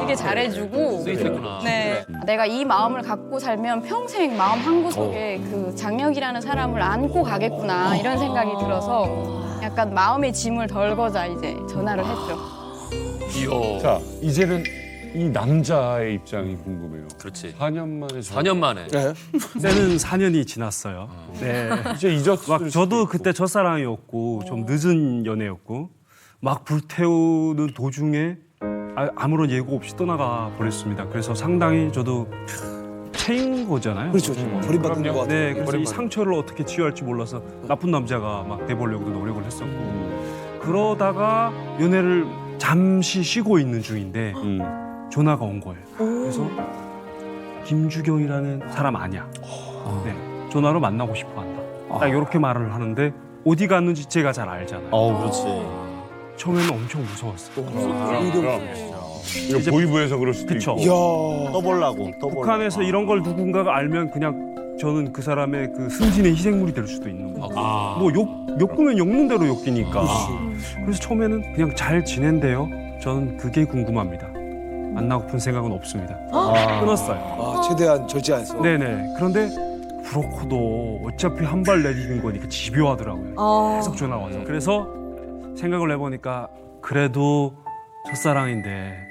되게 잘해주고. 스윗했구나. 네, 내가 이 마음을 갖고 살면 평생 마음 한 구석에 그 장혁이라는 사람을 안고 가겠구나 이런 생각이 들어서 약간 마음의 짐을 덜거자 이제 전화를 했죠. 귀여워. 자, 이제는 이 남자의 입장이 궁금해요. 그렇지. 4년 만에 4년 만에. 네. 때는 4년이 지났어요. 네. 이제 잊었을 막 저도 그때 첫사랑이었고 좀 늦은 연애였고 막 불태우는 도중에 아무런 예고 없이 떠나가 버렸습니다. 그래서 상당히 저도 체인 거잖아요. 그렇죠. 버림받는 거 같아요. 네, 그래서 이 상처를 어떻게 치유할지 몰라서 나쁜 남자가 막 돼보려고도 노력을 했었고 그러다가 연애를 잠시 쉬고 있는 중인데 전화가 온 거예요. 그래서 김주경이라는 사람 아니야. 네, 전화로 만나고 싶어 한다. 딱 이렇게 말을 하는데 어디 갔는지 제가 잘 알잖아요. 그렇지. 처음에는 엄청 무서웠어요. 이거 보이부에서 그럴 수도 그쵸. 있고. 떠보려고. 북한에서 이런 걸 누군가가 알면 그냥 저는 그 사람의 그 승진의 희생물이 될 수도 있는 거예요. 뭐 욕구면 욕는 대로 욕기니까. 그래서 처음에는 그냥 잘 지낸대요. 저는 그게 궁금합니다. 만나고픈 생각은 없습니다. 끊었어요. 최대한 절제해서. 네네. 그런데 브로커도 어차피 한 발 내디딘 거니까 집요하더라고요. 계속 전화 와서. 그래서 생각을 해보니까 그래도 첫사랑인데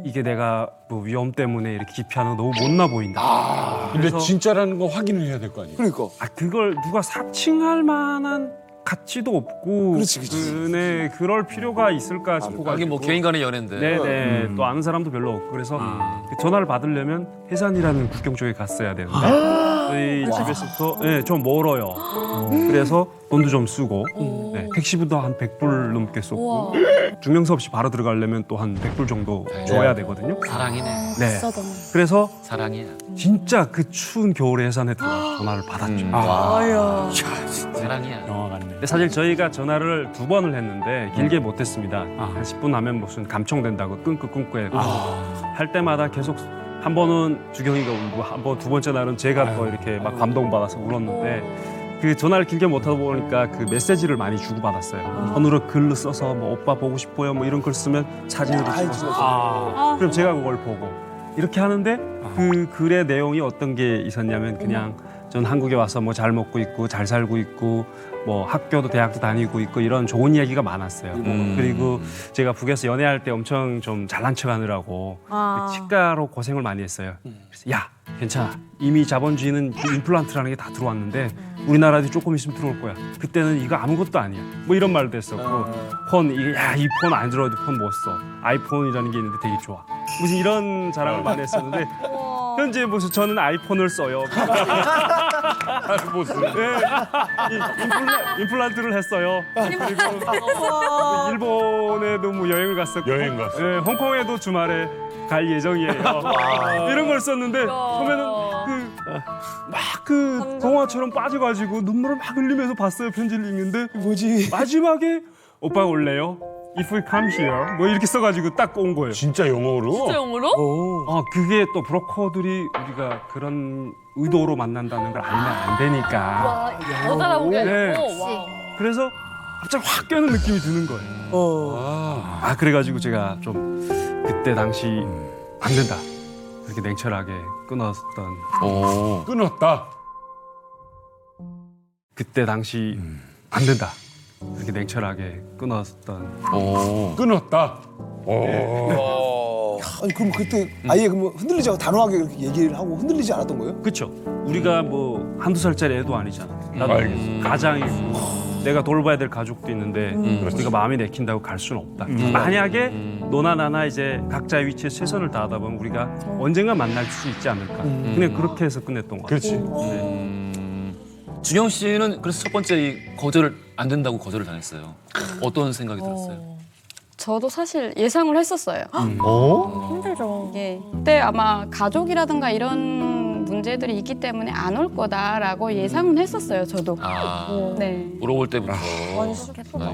이게 내가 뭐 위험 때문에 이렇게 기피하는 거 너무 못나 보인다. 근데 그래서- 진짜라는 거 확인을 해야 될 거 아니에요? 그러니까. 그걸 누가 사칭할 만한 가치도 없고 그렇지. 네, 그럴 필요가 있을까 싶어가지고 하긴 뭐 개인 간의 연애인데. 네네 또 아는 사람도 별로 없고 그래서 그 전화를 받으려면 해산이라는 국경 쪽에 갔어야 되는데 저희 집에서부터 좀 멀어요. 그래서 돈도 좀 쓰고 택시비도 한 100불 넘게 썼고 중명서 없이 바로 들어가려면 또 한 100불 정도 줘야 되거든요. 사랑이네. 네. 그래서 사랑이야. 진짜 그 추운 겨울에 해산에 들어가서 전화를 받았죠. 사랑이야. 근데 사실 저희가 전화를 2번을 했는데 길게 못했습니다. 한 10분 하면 무슨 감청된다고 끊고 해고 할 때마다 계속 한 번은 주경이가 울고 한 번 두 번째 날은 제가 더 이렇게 막 감동받아서 울었는데 그 전화를 길게 못하다 보니까 그 메시지를 많이 주고받았어요. 번호로 글로 써서 뭐 오빠 보고 싶어요 뭐 이런 글 쓰면 사진으로 찍어서 그럼 제가 그걸 보고 이렇게 하는데 그 글의 내용이 어떤 게 있었냐면 그냥 전 한국에 와서 뭐 잘 먹고 있고 잘 살고 있고 뭐 학교도 대학도 다니고 있고 이런 좋은 얘기가 많았어요. 그리고 제가 북에서 연애할 때 엄청 좀 잘난 척하느라고 그 치과로 고생을 많이 했어요. 그래서 야 괜찮아 이미 자본주의는 그 임플란트라는 게 다 들어왔는데 우리나라도 조금 있으면 들어올 거야. 그때는 이거 아무것도 아니야. 뭐 이런 말도 했었고 폰 이게 야 이 폰 안 들어도 폰 못 써. 아이폰이라는 게 있는데 되게 좋아. 무슨 이런 자랑을 많이 했었는데 현재 무슨 저는 아이폰을 써요. 무슨? 네, 임플란트를 했어요. 그리고 일본에도 뭐 여행을 갔었고, 여행 갔어. 네, 홍콩에도 주말에 갈 예정이에요. 이런 걸 썼는데 처음에는 그 동화처럼 빠져가지고 눈물을 막 흘리면서 봤어요. 편지를 읽는데 뭐지? 마지막에 오빠가 올래요. If we come here 뭐 이렇게 써가지고 딱 온 거예요. 진짜 영어로? 진짜 영어로? 그게 또 브로커들이 우리가 그런 의도로 만난다는 걸 알면 안 되니까. 못 알아보게 네. 하고. 와. 그래서 갑자기 확 깨는 느낌이 드는 거예요. 그래가지고 제가 좀 그때 당시 안 된다. 그렇게 냉철하게 끊었던. 끊었다. 그때 당시 안 된다. 그렇게 냉철하게 끊었던. 끊었다. 아니 그럼 그때 아예 그러면 흔들리지 않고 단호하게 그렇게 얘기를 하고 흔들리지 않았던 거예요? 그렇죠. 우리가 뭐 한두 살짜리 애도 아니잖아. 나도 알겠습니다. 가장이고 내가 돌봐야 될 가족도 있는데 우리가 마음이 내킨다고 갈 수는 없다. 만약에 너나 나나 이제 각자의 위치에 최선을 다하다 보면 우리가 언젠가 만날 수 있지 않을까. 그냥 그렇게 해서 끝냈던 것 같아요. 그렇지. 준영 씨는 그래서 첫 번째 이 거절을 안 된다고 거절을 당했어요. 어떤 생각이 들었어요? 저도 사실 예상을 했었어요. 힘들죠. 이게 그때 아마 가족이라든가 이런 문제들이 있기 때문에 안 올 거다라고 예상은 했었어요. 저도. 네. 물어볼 때부터.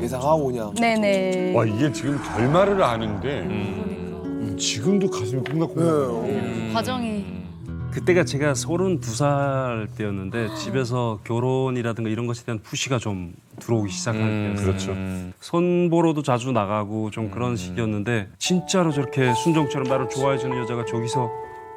예상하고 그냥. 네네. 와 이게 지금 결말을 아는데 지금도 가슴이 콩닥콩닥. 과정이. 그때가 제가 32살 때였는데 집에서 결혼이라든가 이런 것에 대한 푸시가 좀 들어오기 시작할 때였어요. 그렇죠. 손보러도 자주 나가고 좀 그런 시기였는데 진짜로 저렇게 순정처럼 나를 좋아해주는 여자가 저기서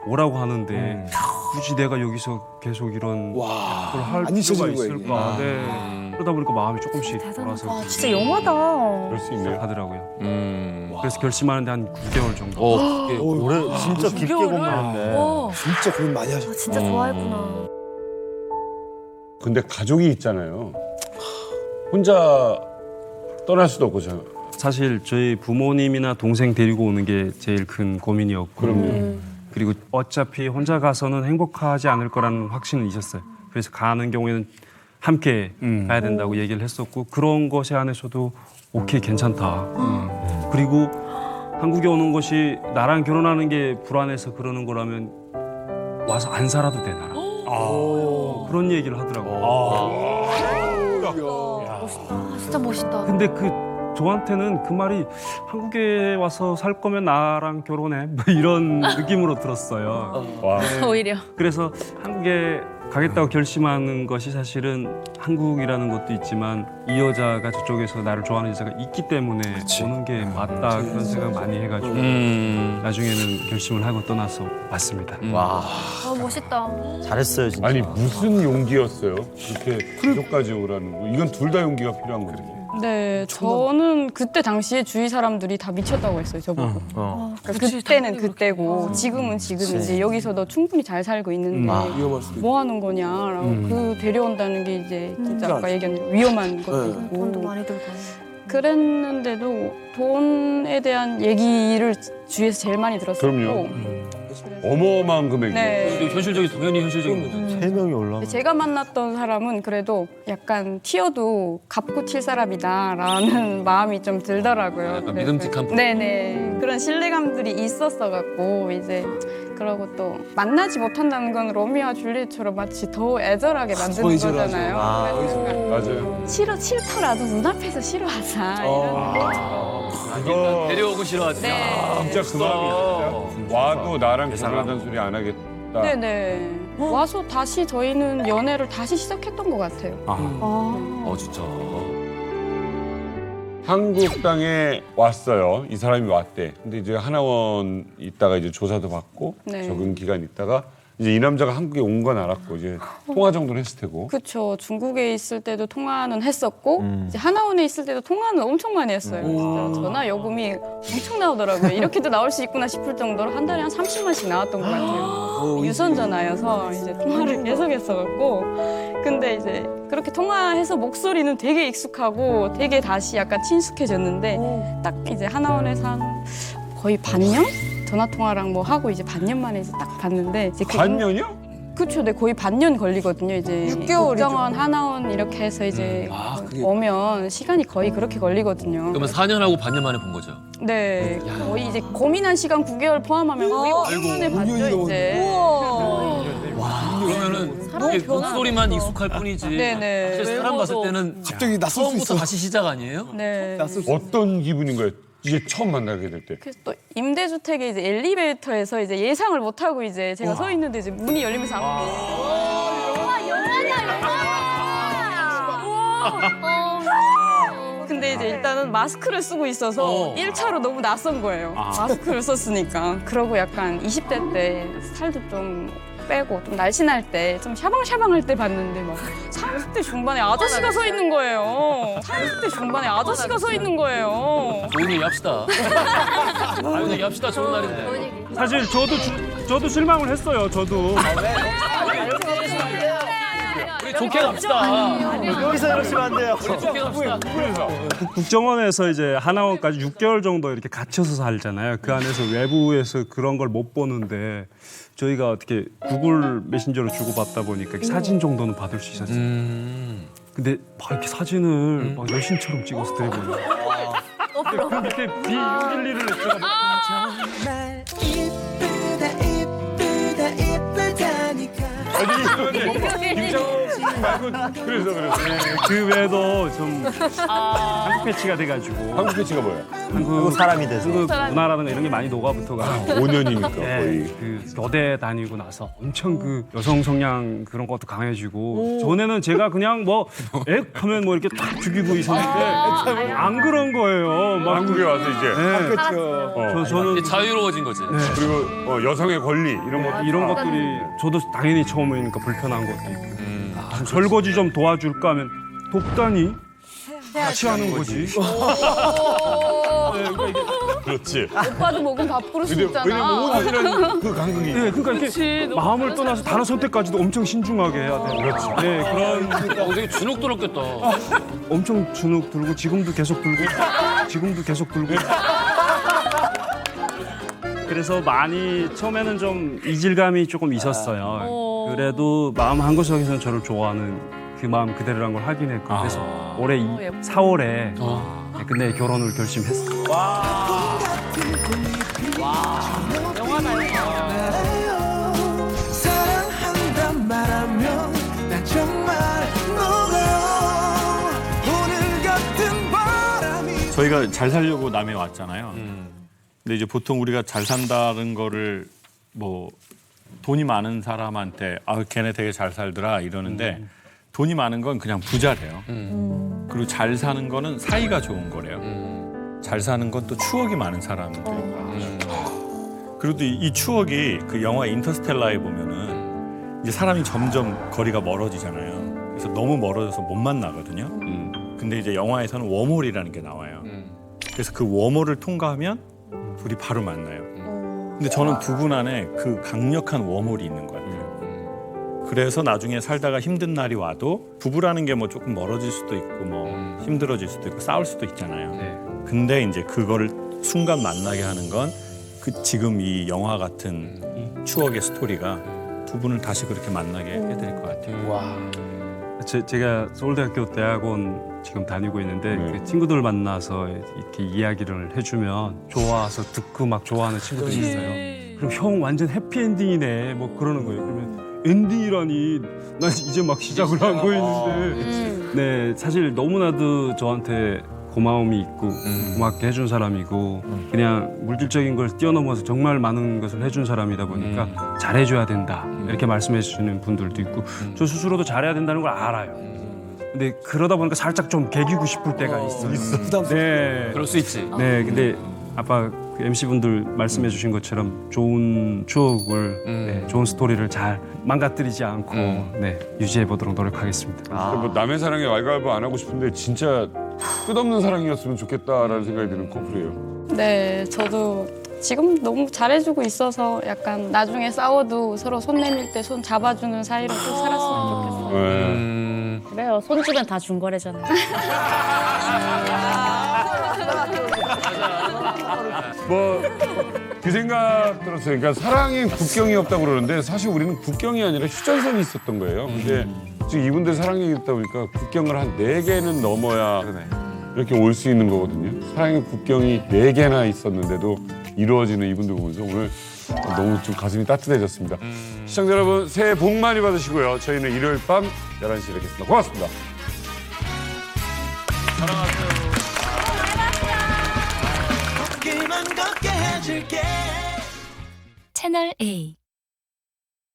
오라고 하는데 굳이 내가 여기서 계속 이런 걸 할 안 필요가 잊혀지는 거예요, 있을까. 네. 그러다 보니까 마음이 조금씩 돌아서 진짜 영화다. 그럴 수 있네요. 하더라고요. 그래서 결심하는데 한 9개월 정도. 올해 진짜 깊게 공부했네. 진짜 고민 많이 하셨어. 진짜 좋아했구나. 근데 가족이 있잖아요. 혼자 떠날 수도 없고 사실 저희 부모님이나 동생 데리고 오는 게 제일 큰 고민이었고 그리고 어차피 혼자 가서는 행복하지 않을 거라는 확신은 있었어요. 그래서 가는 경우에는 함께 가야 된다고 얘기를 했었고 그런 것에 한해서도 오케이 괜찮다. 그리고 한국에 오는 것이 나랑 결혼하는 게 불안해서 그러는 거라면 와서 안 살아도 돼 나랑. 그런 얘기를 하더라고요. 진짜 멋있다. 근데 저한테는 그 말이 한국에 와서 살 거면 나랑 결혼해 뭐 이런 느낌으로 들었어요. 네. 오히려. 그래서 한국에 가겠다고 결심하는 것이 사실은 한국이라는 것도 있지만 이 여자가 저쪽에서 나를 좋아하는 여자가 있기 때문에 오는 게 맞다 그런 생각 많이 해가지고 나중에는 결심을 하고 떠나서 왔습니다. 와 멋있다. 잘했어요 진짜. 아니 무슨 용기였어요? 그렇게 가족까지 오라는 거. 이건 둘 다 용기가 필요한 거지. 네, 저는 그때 당시에 주위 사람들이 다 미쳤다고 했어요, 저보고. 그러니까 그때는 그때고 지금은 지금이지. 여기서 너 충분히 잘 살고 있는데 위험할 수도 있고. 뭐 하는 거냐라고 그 데려온다는 게 이제 진짜 아까 얘기한 대로 위험한 것도 돈도 있고 많이 들고. 그랬는데도 돈에 대한 얘기를 주위에서 제일 많이 들었었고 그럼요. 어마어마한 금액이에요. 네. 현실적인 당연히 현실적인 거죠. 3명이 올라. 제가 만났던 사람은 그래도 약간 튀어도 갚고 튈 사람이다라는 마음이 좀 들더라고요. 약간 그래서 믿음직한 분. 네네 그런 신뢰감들이 있었어갖고 이제 그러고 또 만나지 못한다는 건 로미오와 줄리엣처럼 마치 더 애절하게 만드는 거잖아요. 그래서 맞아요. 싫더라도 눈앞에서 싫어하자 이런 그거 데려오고 싫어하지. 네. 진짜 그 마음이야. 진짜. 와도 나랑 결혼한다는 소리 안 하겠다. 네네. 와서 다시 저희는 연애를 다시 시작했던 것 같아요. 진짜. 한국 땅에 왔어요. 이 사람이 왔대. 근데 이제 하나원 있다가 이제 조사도 받고 네. 적응 기간 있다가 이제 이 남자가 한국에 온 건 알았고 이제 통화 정도는 했을 테고. 그렇죠. 중국에 있을 때도 통화는 했었고 이제 하나원에 있을 때도 통화는 엄청 많이 했어요. 진짜 전화 요금이 엄청 나오더라고요. 이렇게도 나올 수 있구나 싶을 정도로 한 달에 한 30만씩 나왔던 것 같아요. 유선 전화여서 이제 통화를 계속 했어갖고 근데 이제 그렇게 통화해서 목소리는 되게 익숙하고 되게 다시 약간 친숙해졌는데 딱 이제 하나원에서 한 거의 반년? 전화 통화랑 뭐 하고 이제 반년 만에 이제 딱 봤는데 이제 반년이요? 그렇죠. 네, 거의 반년 걸리거든요. 이제 6개월이죠. 국정원, 하나원 이렇게 해서 이제 오면 시간이 거의 그렇게 걸리거든요. 그러면 4년하고 반년 만에 본 거죠? 네, 거의 이제 고민한 시간 9개월 포함하면 거의 5년 만에 봤죠 이제. 그러면은 이게 목소리만 익숙할 뿐이지. 네네. 사실 사람 봤을 때는 갑자기 낯설 수 처음부터 있어. 다시 시작 아니에요? 네. 어떤 기분인 거예요? 이제 처음 만나게 될 때. 그래서 또 임대주택에 이제 엘리베이터에서 이제 예상을 못 하고 이제 제가 서 있는데 이제 문이 열리면서 근데 이제 일단은 마스크를 쓰고 있어서 1차로 너무 낯선 거예요. 마스크를 썼으니까. 그러고 약간 20대 때 살도 좀 빼고 좀 날씬할 때 좀 샤방샤방할 때 봤는데 막 30대 중반에 아저씨가 서 있는 거예요. 30대 중반에 아저씨가 서 있는 거예요. 좋은 얘기 합시다. 좋은 얘기 합시다. 좋은 날인데. 사실 저도 실망을 했어요. 저도. 우리 좋게 갑시다. 여기서 이러시면 안 돼요. 우리 좋게 갑시다. 국정원에서 이제 하나원까지 6개월 정도 이렇게 갇혀서 살잖아요. 그 안에서 외부에서 그런 걸 못 보는데 저희가 어떻게 구글 메신저로 주고받다 보니까 사진 정도는 받을 수 있었어요. 근데 막 이렇게 사진을 막 여신처럼 찍어서 드려보는 거예요. 그 밑에 비일리를 제가 정말 이쁘다 이쁘다 이쁘다니까. 김정신 말고 그래서. 그 외에도 좀 한국 패치가 돼가지고. 한국 패치가 뭐야? 한국 사람이 돼서. 한국 문화라는 이런 게 많이 녹아붙어가. 5년이니까 네, 거의. 그 여대 다니고 나서 엄청 그 여성 성향 그런 것도 강해지고 전에는 제가 그냥 뭐 액 하면 뭐 이렇게 딱 죽이고 있었는데 안 그런 거예요. 막 한국에 와서 이제. 네. 그렇죠. 저는 이제 자유로워진 거지. 그리고 여성의 권리 이런 것. 이런 것들이 저도 당연히 처음이니까 불편한 것도 있고 좀 설거지 좀 도와줄까 하면 돕다니 같이 하는 거지. 그렇지. 오빠도 먹으면 밥 부를 수 있잖아. 왜냐면 5년이라는 그 간극이. 네, 그러니까 이렇게 마음을 떠나서 단어 선택까지도 엄청 신중하게 해야 돼요. 그렇지. 네, 그런 되게 주눅 들었겠다. 엄청 주눅 들고 지금도 계속 들고 지금도 계속 들고. 그래서 많이 처음에는 좀 이질감이 조금 있었어요. 그래도 마음 한구석에서는 저를 좋아하는 그 마음 그대로란 걸 확인했고 그래서 올해 4월에 근데 결혼을 결심했어요. 사랑한단 말하면 난 정말 무거워. 오늘 같은 바람이. 저희가 잘 살려고 남해 왔잖아요. 근데 이제 보통 우리가 잘 산다는 거를 뭐 돈이 많은 사람한테 아 걔네 되게 잘 살더라 이러는데 돈이 많은 건 그냥 부자래요. 그리고 잘 사는 거는 사이가 좋은 거래요. 잘 사는 건 또 추억이 많은 사람들이고. 그리고 또 이 추억이 그 영화 인터스텔라에 보면은 이제 사람이 점점 거리가 멀어지잖아요. 그래서 너무 멀어져서 못 만나거든요. 근데 이제 영화에서는 웜홀이라는 게 나와요. 그래서 그 웜홀을 통과하면 둘이 바로 만나요. 근데 저는 두 분 안에 그 강력한 웜홀이 있는 것 같아요. 그래서 나중에 살다가 힘든 날이 와도 부부라는 게 뭐 조금 멀어질 수도 있고 뭐 힘들어질 수도 있고 싸울 수도 있잖아요. 근데 이제 그거를 순간 만나게 하는 건 그 지금 이 영화 같은 추억의 스토리가 두 분을 다시 그렇게 만나게 해드릴 것 같아요. 제가 서울대학교 대학원 지금 다니고 있는데 그 친구들 만나서 이렇게 이야기를 해주면 좋아서 듣고 막 좋아하는 친구들이 있어요. 그럼 형 완전 해피엔딩이네 뭐 그러는 거예요. 그러면 엔딩이라니 난 이제 막 시작을 한 거였는데 네 사실 너무나도 저한테 고마움이 있고 고맙게 해준 사람이고 그냥 물질적인 걸 뛰어넘어서 정말 많은 것을 해준 사람이다 보니까 잘해줘야 된다 이렇게 말씀해 주시는 분들도 있고 저 스스로도 잘해야 된다는 걸 알아요. 근데 그러다 보니까 살짝 좀 개기고 싶을 때가 있어요. 네. 그럴 수 있지. 네, 근데 아까 그 MC 분들 말씀해 주신 것처럼 좋은 추억을, 네, 좋은 스토리를 잘 망가뜨리지 않고 네, 유지해 보도록 노력하겠습니다. 뭐 남의 사랑에 왈가왈부 안 하고 싶은데 진짜 끝없는 사랑이었으면 좋겠다라는 생각이 드는 커플이에요. 네, 저도 지금 너무 잘해주고 있어서 약간 나중에 싸워도 서로 손 내밀 때 손 잡아주는 사이로 쭉 살았으면 좋겠어요. 그래요. 손 주면 다 준 거래잖아요. 뭐 그 생각 들었어요. 그러니까 사랑에 국경이 없다고 그러는데 사실 우리는 국경이 아니라 휴전선이 있었던 거예요. 근데 지금 이분들 사랑 얘기 듣다 보니까 국경을 한 4개는 넘어야 이렇게 올 수 있는 거거든요. 사랑의 국경이 4개나 있었는데도 이루어지는 이분들 보면서 오늘 너무 좀 가슴이 따뜻해졌습니다. 시청자 여러분 새해 복 많이 받으시고요. 저희는 일요일 밤 11시에 뵙겠습니다. 고맙습니다. 걷기만 걷게 해줄게 채널 A